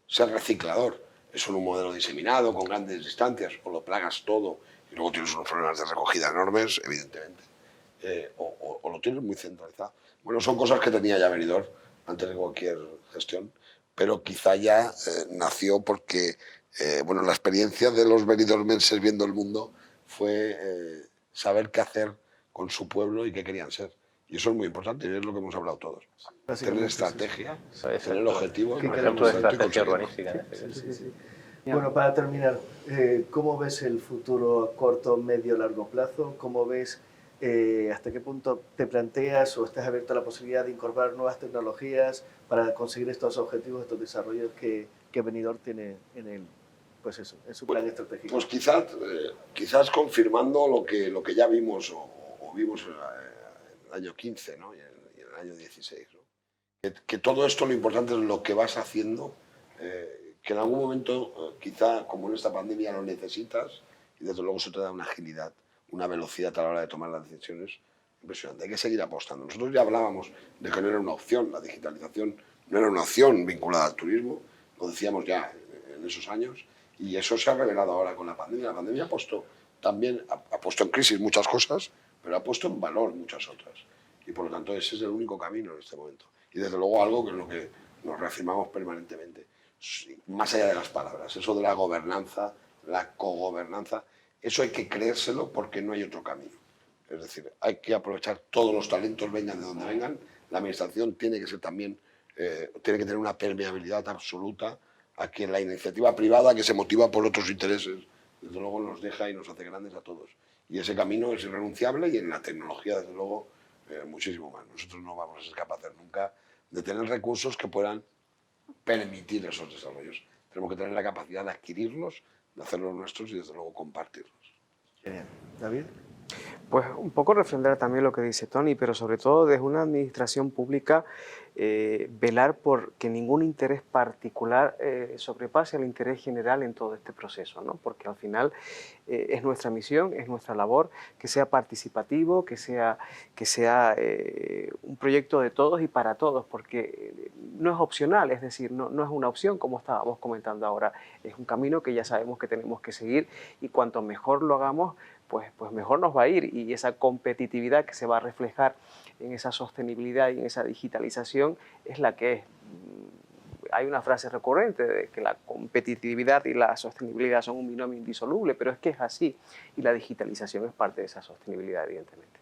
ser reciclador. Eso en un modelo diseminado, con grandes distancias, o lo plagas todo y luego tienes unos problemas de recogida enormes, evidentemente, o lo tienes muy centralizado. Bueno, son cosas que tenía ya Benidorm antes de cualquier gestión, pero quizá ya nació porque bueno, la experiencia de los benidormenses viendo el mundo fue saber qué hacer con su pueblo y qué querían ser. Y eso es muy importante, y es lo que hemos hablado todos. Tener estrategia, tener objetivos. Un ejemplo de estrategia urbanística. Bueno, para terminar, ¿cómo ves el futuro a corto, medio, largo plazo? ¿Cómo ves hasta qué punto te planteas o estás abierto a la posibilidad de incorporar nuevas tecnologías para conseguir estos objetivos, estos desarrollos que Benidorm tiene pues eso, en su plan estratégico? Pues quizás confirmando lo que ya vimos o vimos en el año 15, ¿no? y en el año 16. ¿No? Que todo esto lo importante es lo que vas haciendo, que en algún momento, quizá como en esta pandemia, lo necesitas y desde luego eso te da una agilidad, una velocidad a la hora de tomar las decisiones impresionante. Hay que seguir apostando. Nosotros ya hablábamos de que no era una opción, la digitalización no era una opción vinculada al turismo, lo decíamos ya en esos años, y eso se ha revelado ahora con la pandemia. La pandemia ha puesto en crisis muchas cosas, pero ha puesto en valor muchas otras. Y por lo tanto ese es el único camino en este momento. Y desde luego algo que es lo que nos reafirmamos permanentemente, más allá de las palabras, eso de la gobernanza, la cogobernanza, eso hay que creérselo porque no hay otro camino. Es decir, hay que aprovechar todos los talentos, vengan de donde vengan. La administración tiene que ser también, tiene que tener una permeabilidad absoluta a que la iniciativa privada, que se motiva por otros intereses, desde luego nos deja y nos hace grandes a todos. Y ese camino es irrenunciable y en la tecnología, desde luego, muchísimo más. Nosotros no vamos a ser capaces nunca de tener recursos que puedan permitir esos desarrollos. Tenemos que tener la capacidad de adquirirlos, de hacerlos nuestros y desde luego compartirlos. Bien. ¿David? Pues un poco refrendar también lo que dice Tony, pero sobre todo desde una administración pública velar por que ningún interés particular sobrepase al interés general en todo este proceso, ¿no? Porque al final es nuestra misión, es nuestra labor, que sea participativo, que sea un proyecto de todos y para todos, porque no es opcional, es decir, no es una opción como estábamos comentando ahora, es un camino que ya sabemos que tenemos que seguir y cuanto mejor lo hagamos, pues mejor nos va a ir, y esa competitividad que se va a reflejar en esa sostenibilidad y en esa digitalización es la que es. Hay una frase recurrente de que la competitividad y la sostenibilidad son un binomio indisoluble, pero es que es así, y la digitalización es parte de esa sostenibilidad, evidentemente.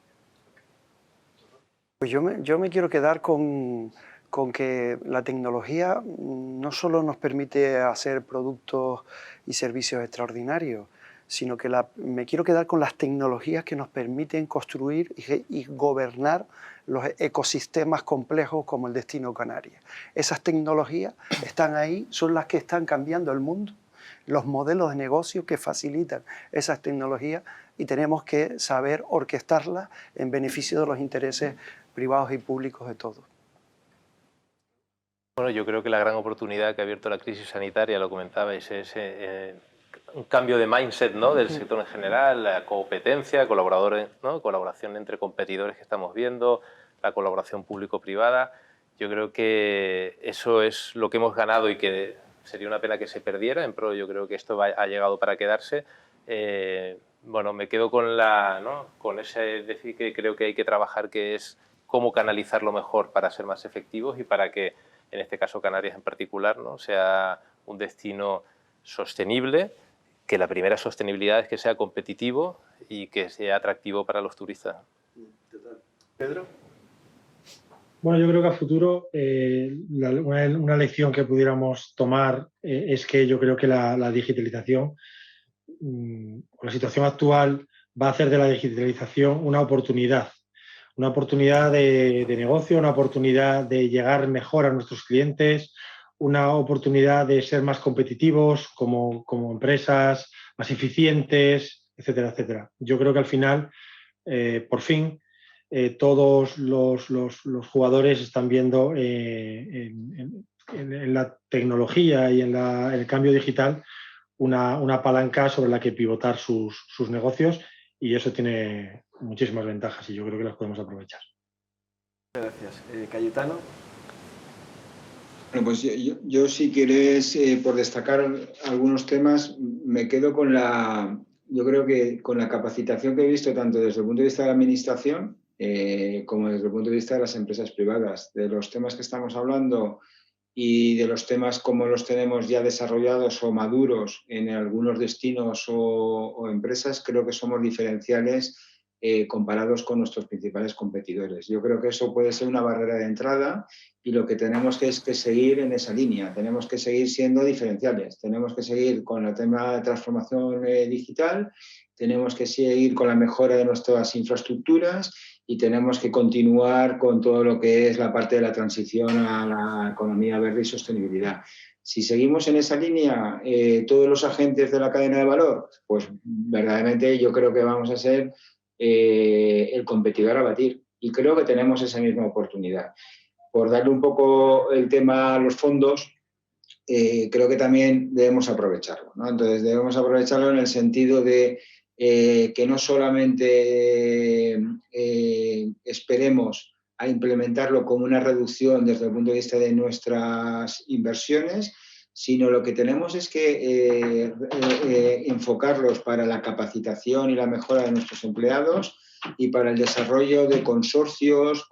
Pues yo me quiero quedar con que la tecnología no solo nos permite hacer productos y servicios extraordinarios, sino que me quiero quedar con las tecnologías que nos permiten construir y gobernar los ecosistemas complejos como el destino Canarias. Esas tecnologías están ahí, son las que están cambiando el mundo, los modelos de negocio que facilitan esas tecnologías, y tenemos que saber orquestarlas en beneficio de los intereses privados y públicos de todos. Bueno, yo creo que la gran oportunidad que ha abierto la crisis sanitaria, lo comentabais, es un cambio de mindset, ¿no?, del sector en general, la competencia, colaboración entre competidores que estamos viendo, la colaboración público-privada. Yo creo que eso es lo que hemos ganado y que sería una pena que se perdiera. En pro, yo creo que esto ha llegado para quedarse. Bueno, me quedo con ese decir que creo que hay que trabajar, que es cómo canalizarlo mejor para ser más efectivos y para que, en este caso Canarias en particular, ¿no?, sea un destino sostenible, que la primera sostenibilidad es que sea competitivo y que sea atractivo para los turistas. ¿Pedro? Bueno, yo creo que a futuro una lección que pudiéramos tomar es que yo creo que la digitalización, con la situación actual, va a hacer de la digitalización una oportunidad de negocio, una oportunidad de llegar mejor a nuestros clientes, una oportunidad de ser más competitivos como empresas, más eficientes, etcétera, etcétera. Yo creo que al final, por fin, todos los jugadores están viendo en la tecnología y en el cambio digital una palanca sobre la que pivotar sus negocios, y eso tiene muchísimas ventajas y yo creo que las podemos aprovechar. Gracias. Cayetano. Bueno, pues yo si quieres, por destacar algunos temas, me quedo yo creo que con la capacitación que he visto tanto desde el punto de vista de la administración como desde el punto de vista de las empresas privadas. De los temas que estamos hablando, y de los temas como los tenemos ya desarrollados o maduros en algunos destinos o empresas, creo que somos diferenciales comparados con nuestros principales competidores. Yo creo que eso puede ser una barrera de entrada y lo que tenemos que es que seguir en esa línea, tenemos que seguir siendo diferenciales, tenemos que seguir con el tema de transformación digital, tenemos que seguir con la mejora de nuestras infraestructuras y tenemos que continuar con todo lo que es la parte de la transición a la economía verde y sostenibilidad. Si seguimos en esa línea, todos los agentes de la cadena de valor, pues verdaderamente yo creo que vamos a ser el competidor a batir. Y creo que tenemos esa misma oportunidad. Por darle un poco el tema a los fondos, creo que también debemos aprovecharlo, ¿no? Entonces debemos aprovecharlo en el sentido de que no solamente esperemos a implementarlo como una reducción desde el punto de vista de nuestras inversiones, sino lo que tenemos es que enfocarlos para la capacitación y la mejora de nuestros empleados y para el desarrollo de consorcios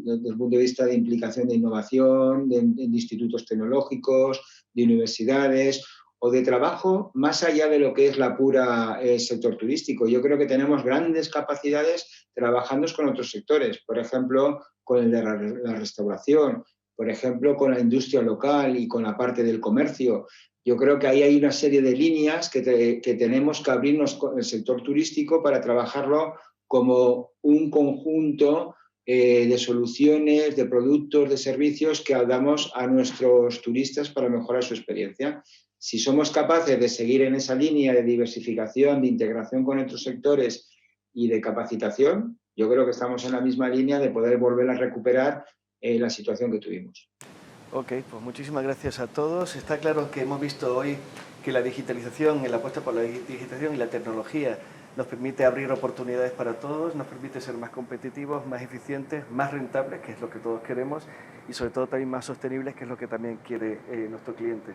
desde el punto de vista de implicación de innovación, de institutos tecnológicos, de universidades o de trabajo más allá de lo que es la pura sector turístico. Yo creo que tenemos grandes capacidades trabajando con otros sectores, por ejemplo, con el de la restauración, por ejemplo, con la industria local y con la parte del comercio. Yo creo que ahí hay una serie de líneas que tenemos que abrirnos con el sector turístico para trabajarlo como un conjunto de soluciones, de productos, de servicios que damos a nuestros turistas para mejorar su experiencia. Si somos capaces de seguir en esa línea de diversificación, de integración con otros sectores y de capacitación, yo creo que estamos en la misma línea de poder volver a recuperar la situación que tuvimos. Ok, pues muchísimas gracias a todos. Está claro que hemos visto hoy que la digitalización, la apuesta por la digitalización y la tecnología nos permite abrir oportunidades para todos, nos permite ser más competitivos, más eficientes, más rentables, que es lo que todos queremos, y sobre todo también más sostenibles, que es lo que también quiere nuestro cliente.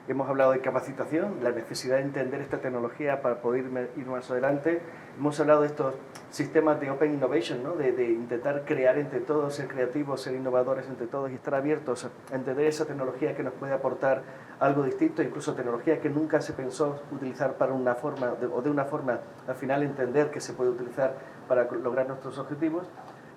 Hemos hablado de capacitación, la necesidad de entender esta tecnología para poder ir más adelante. Hemos hablado de estos sistemas de Open Innovation, ¿no? de intentar crear entre todos, ser creativos, ser innovadores entre todos y estar abiertos a entender esa tecnología que nos puede aportar algo distinto, incluso tecnología que nunca se pensó utilizar para una forma, o de una forma al final entender que se puede utilizar para lograr nuestros objetivos.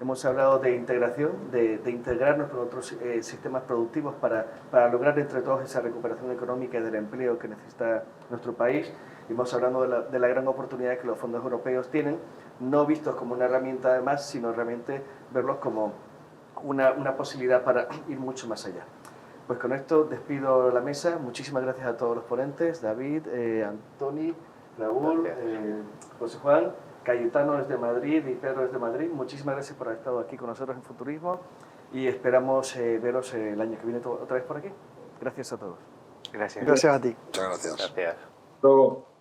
Hemos hablado de integración, de integrarnos con otros sistemas productivos para lograr entre todos esa recuperación económica y del empleo que necesita nuestro país. Hemos hablado de la gran oportunidad que los fondos europeos tienen, no vistos como una herramienta además, sino realmente verlos como una posibilidad para ir mucho más allá. Pues con esto despido la mesa. Muchísimas gracias a todos los ponentes, David, Antoni, Raúl, José Juan, Cayetano desde Madrid y Pedro desde Madrid. Muchísimas gracias por haber estado aquí con nosotros en Futurismo y esperamos veros el año que viene otra vez por aquí. Gracias a todos. Gracias. Gracias a ti. Muchas gracias. Gracias. Luego.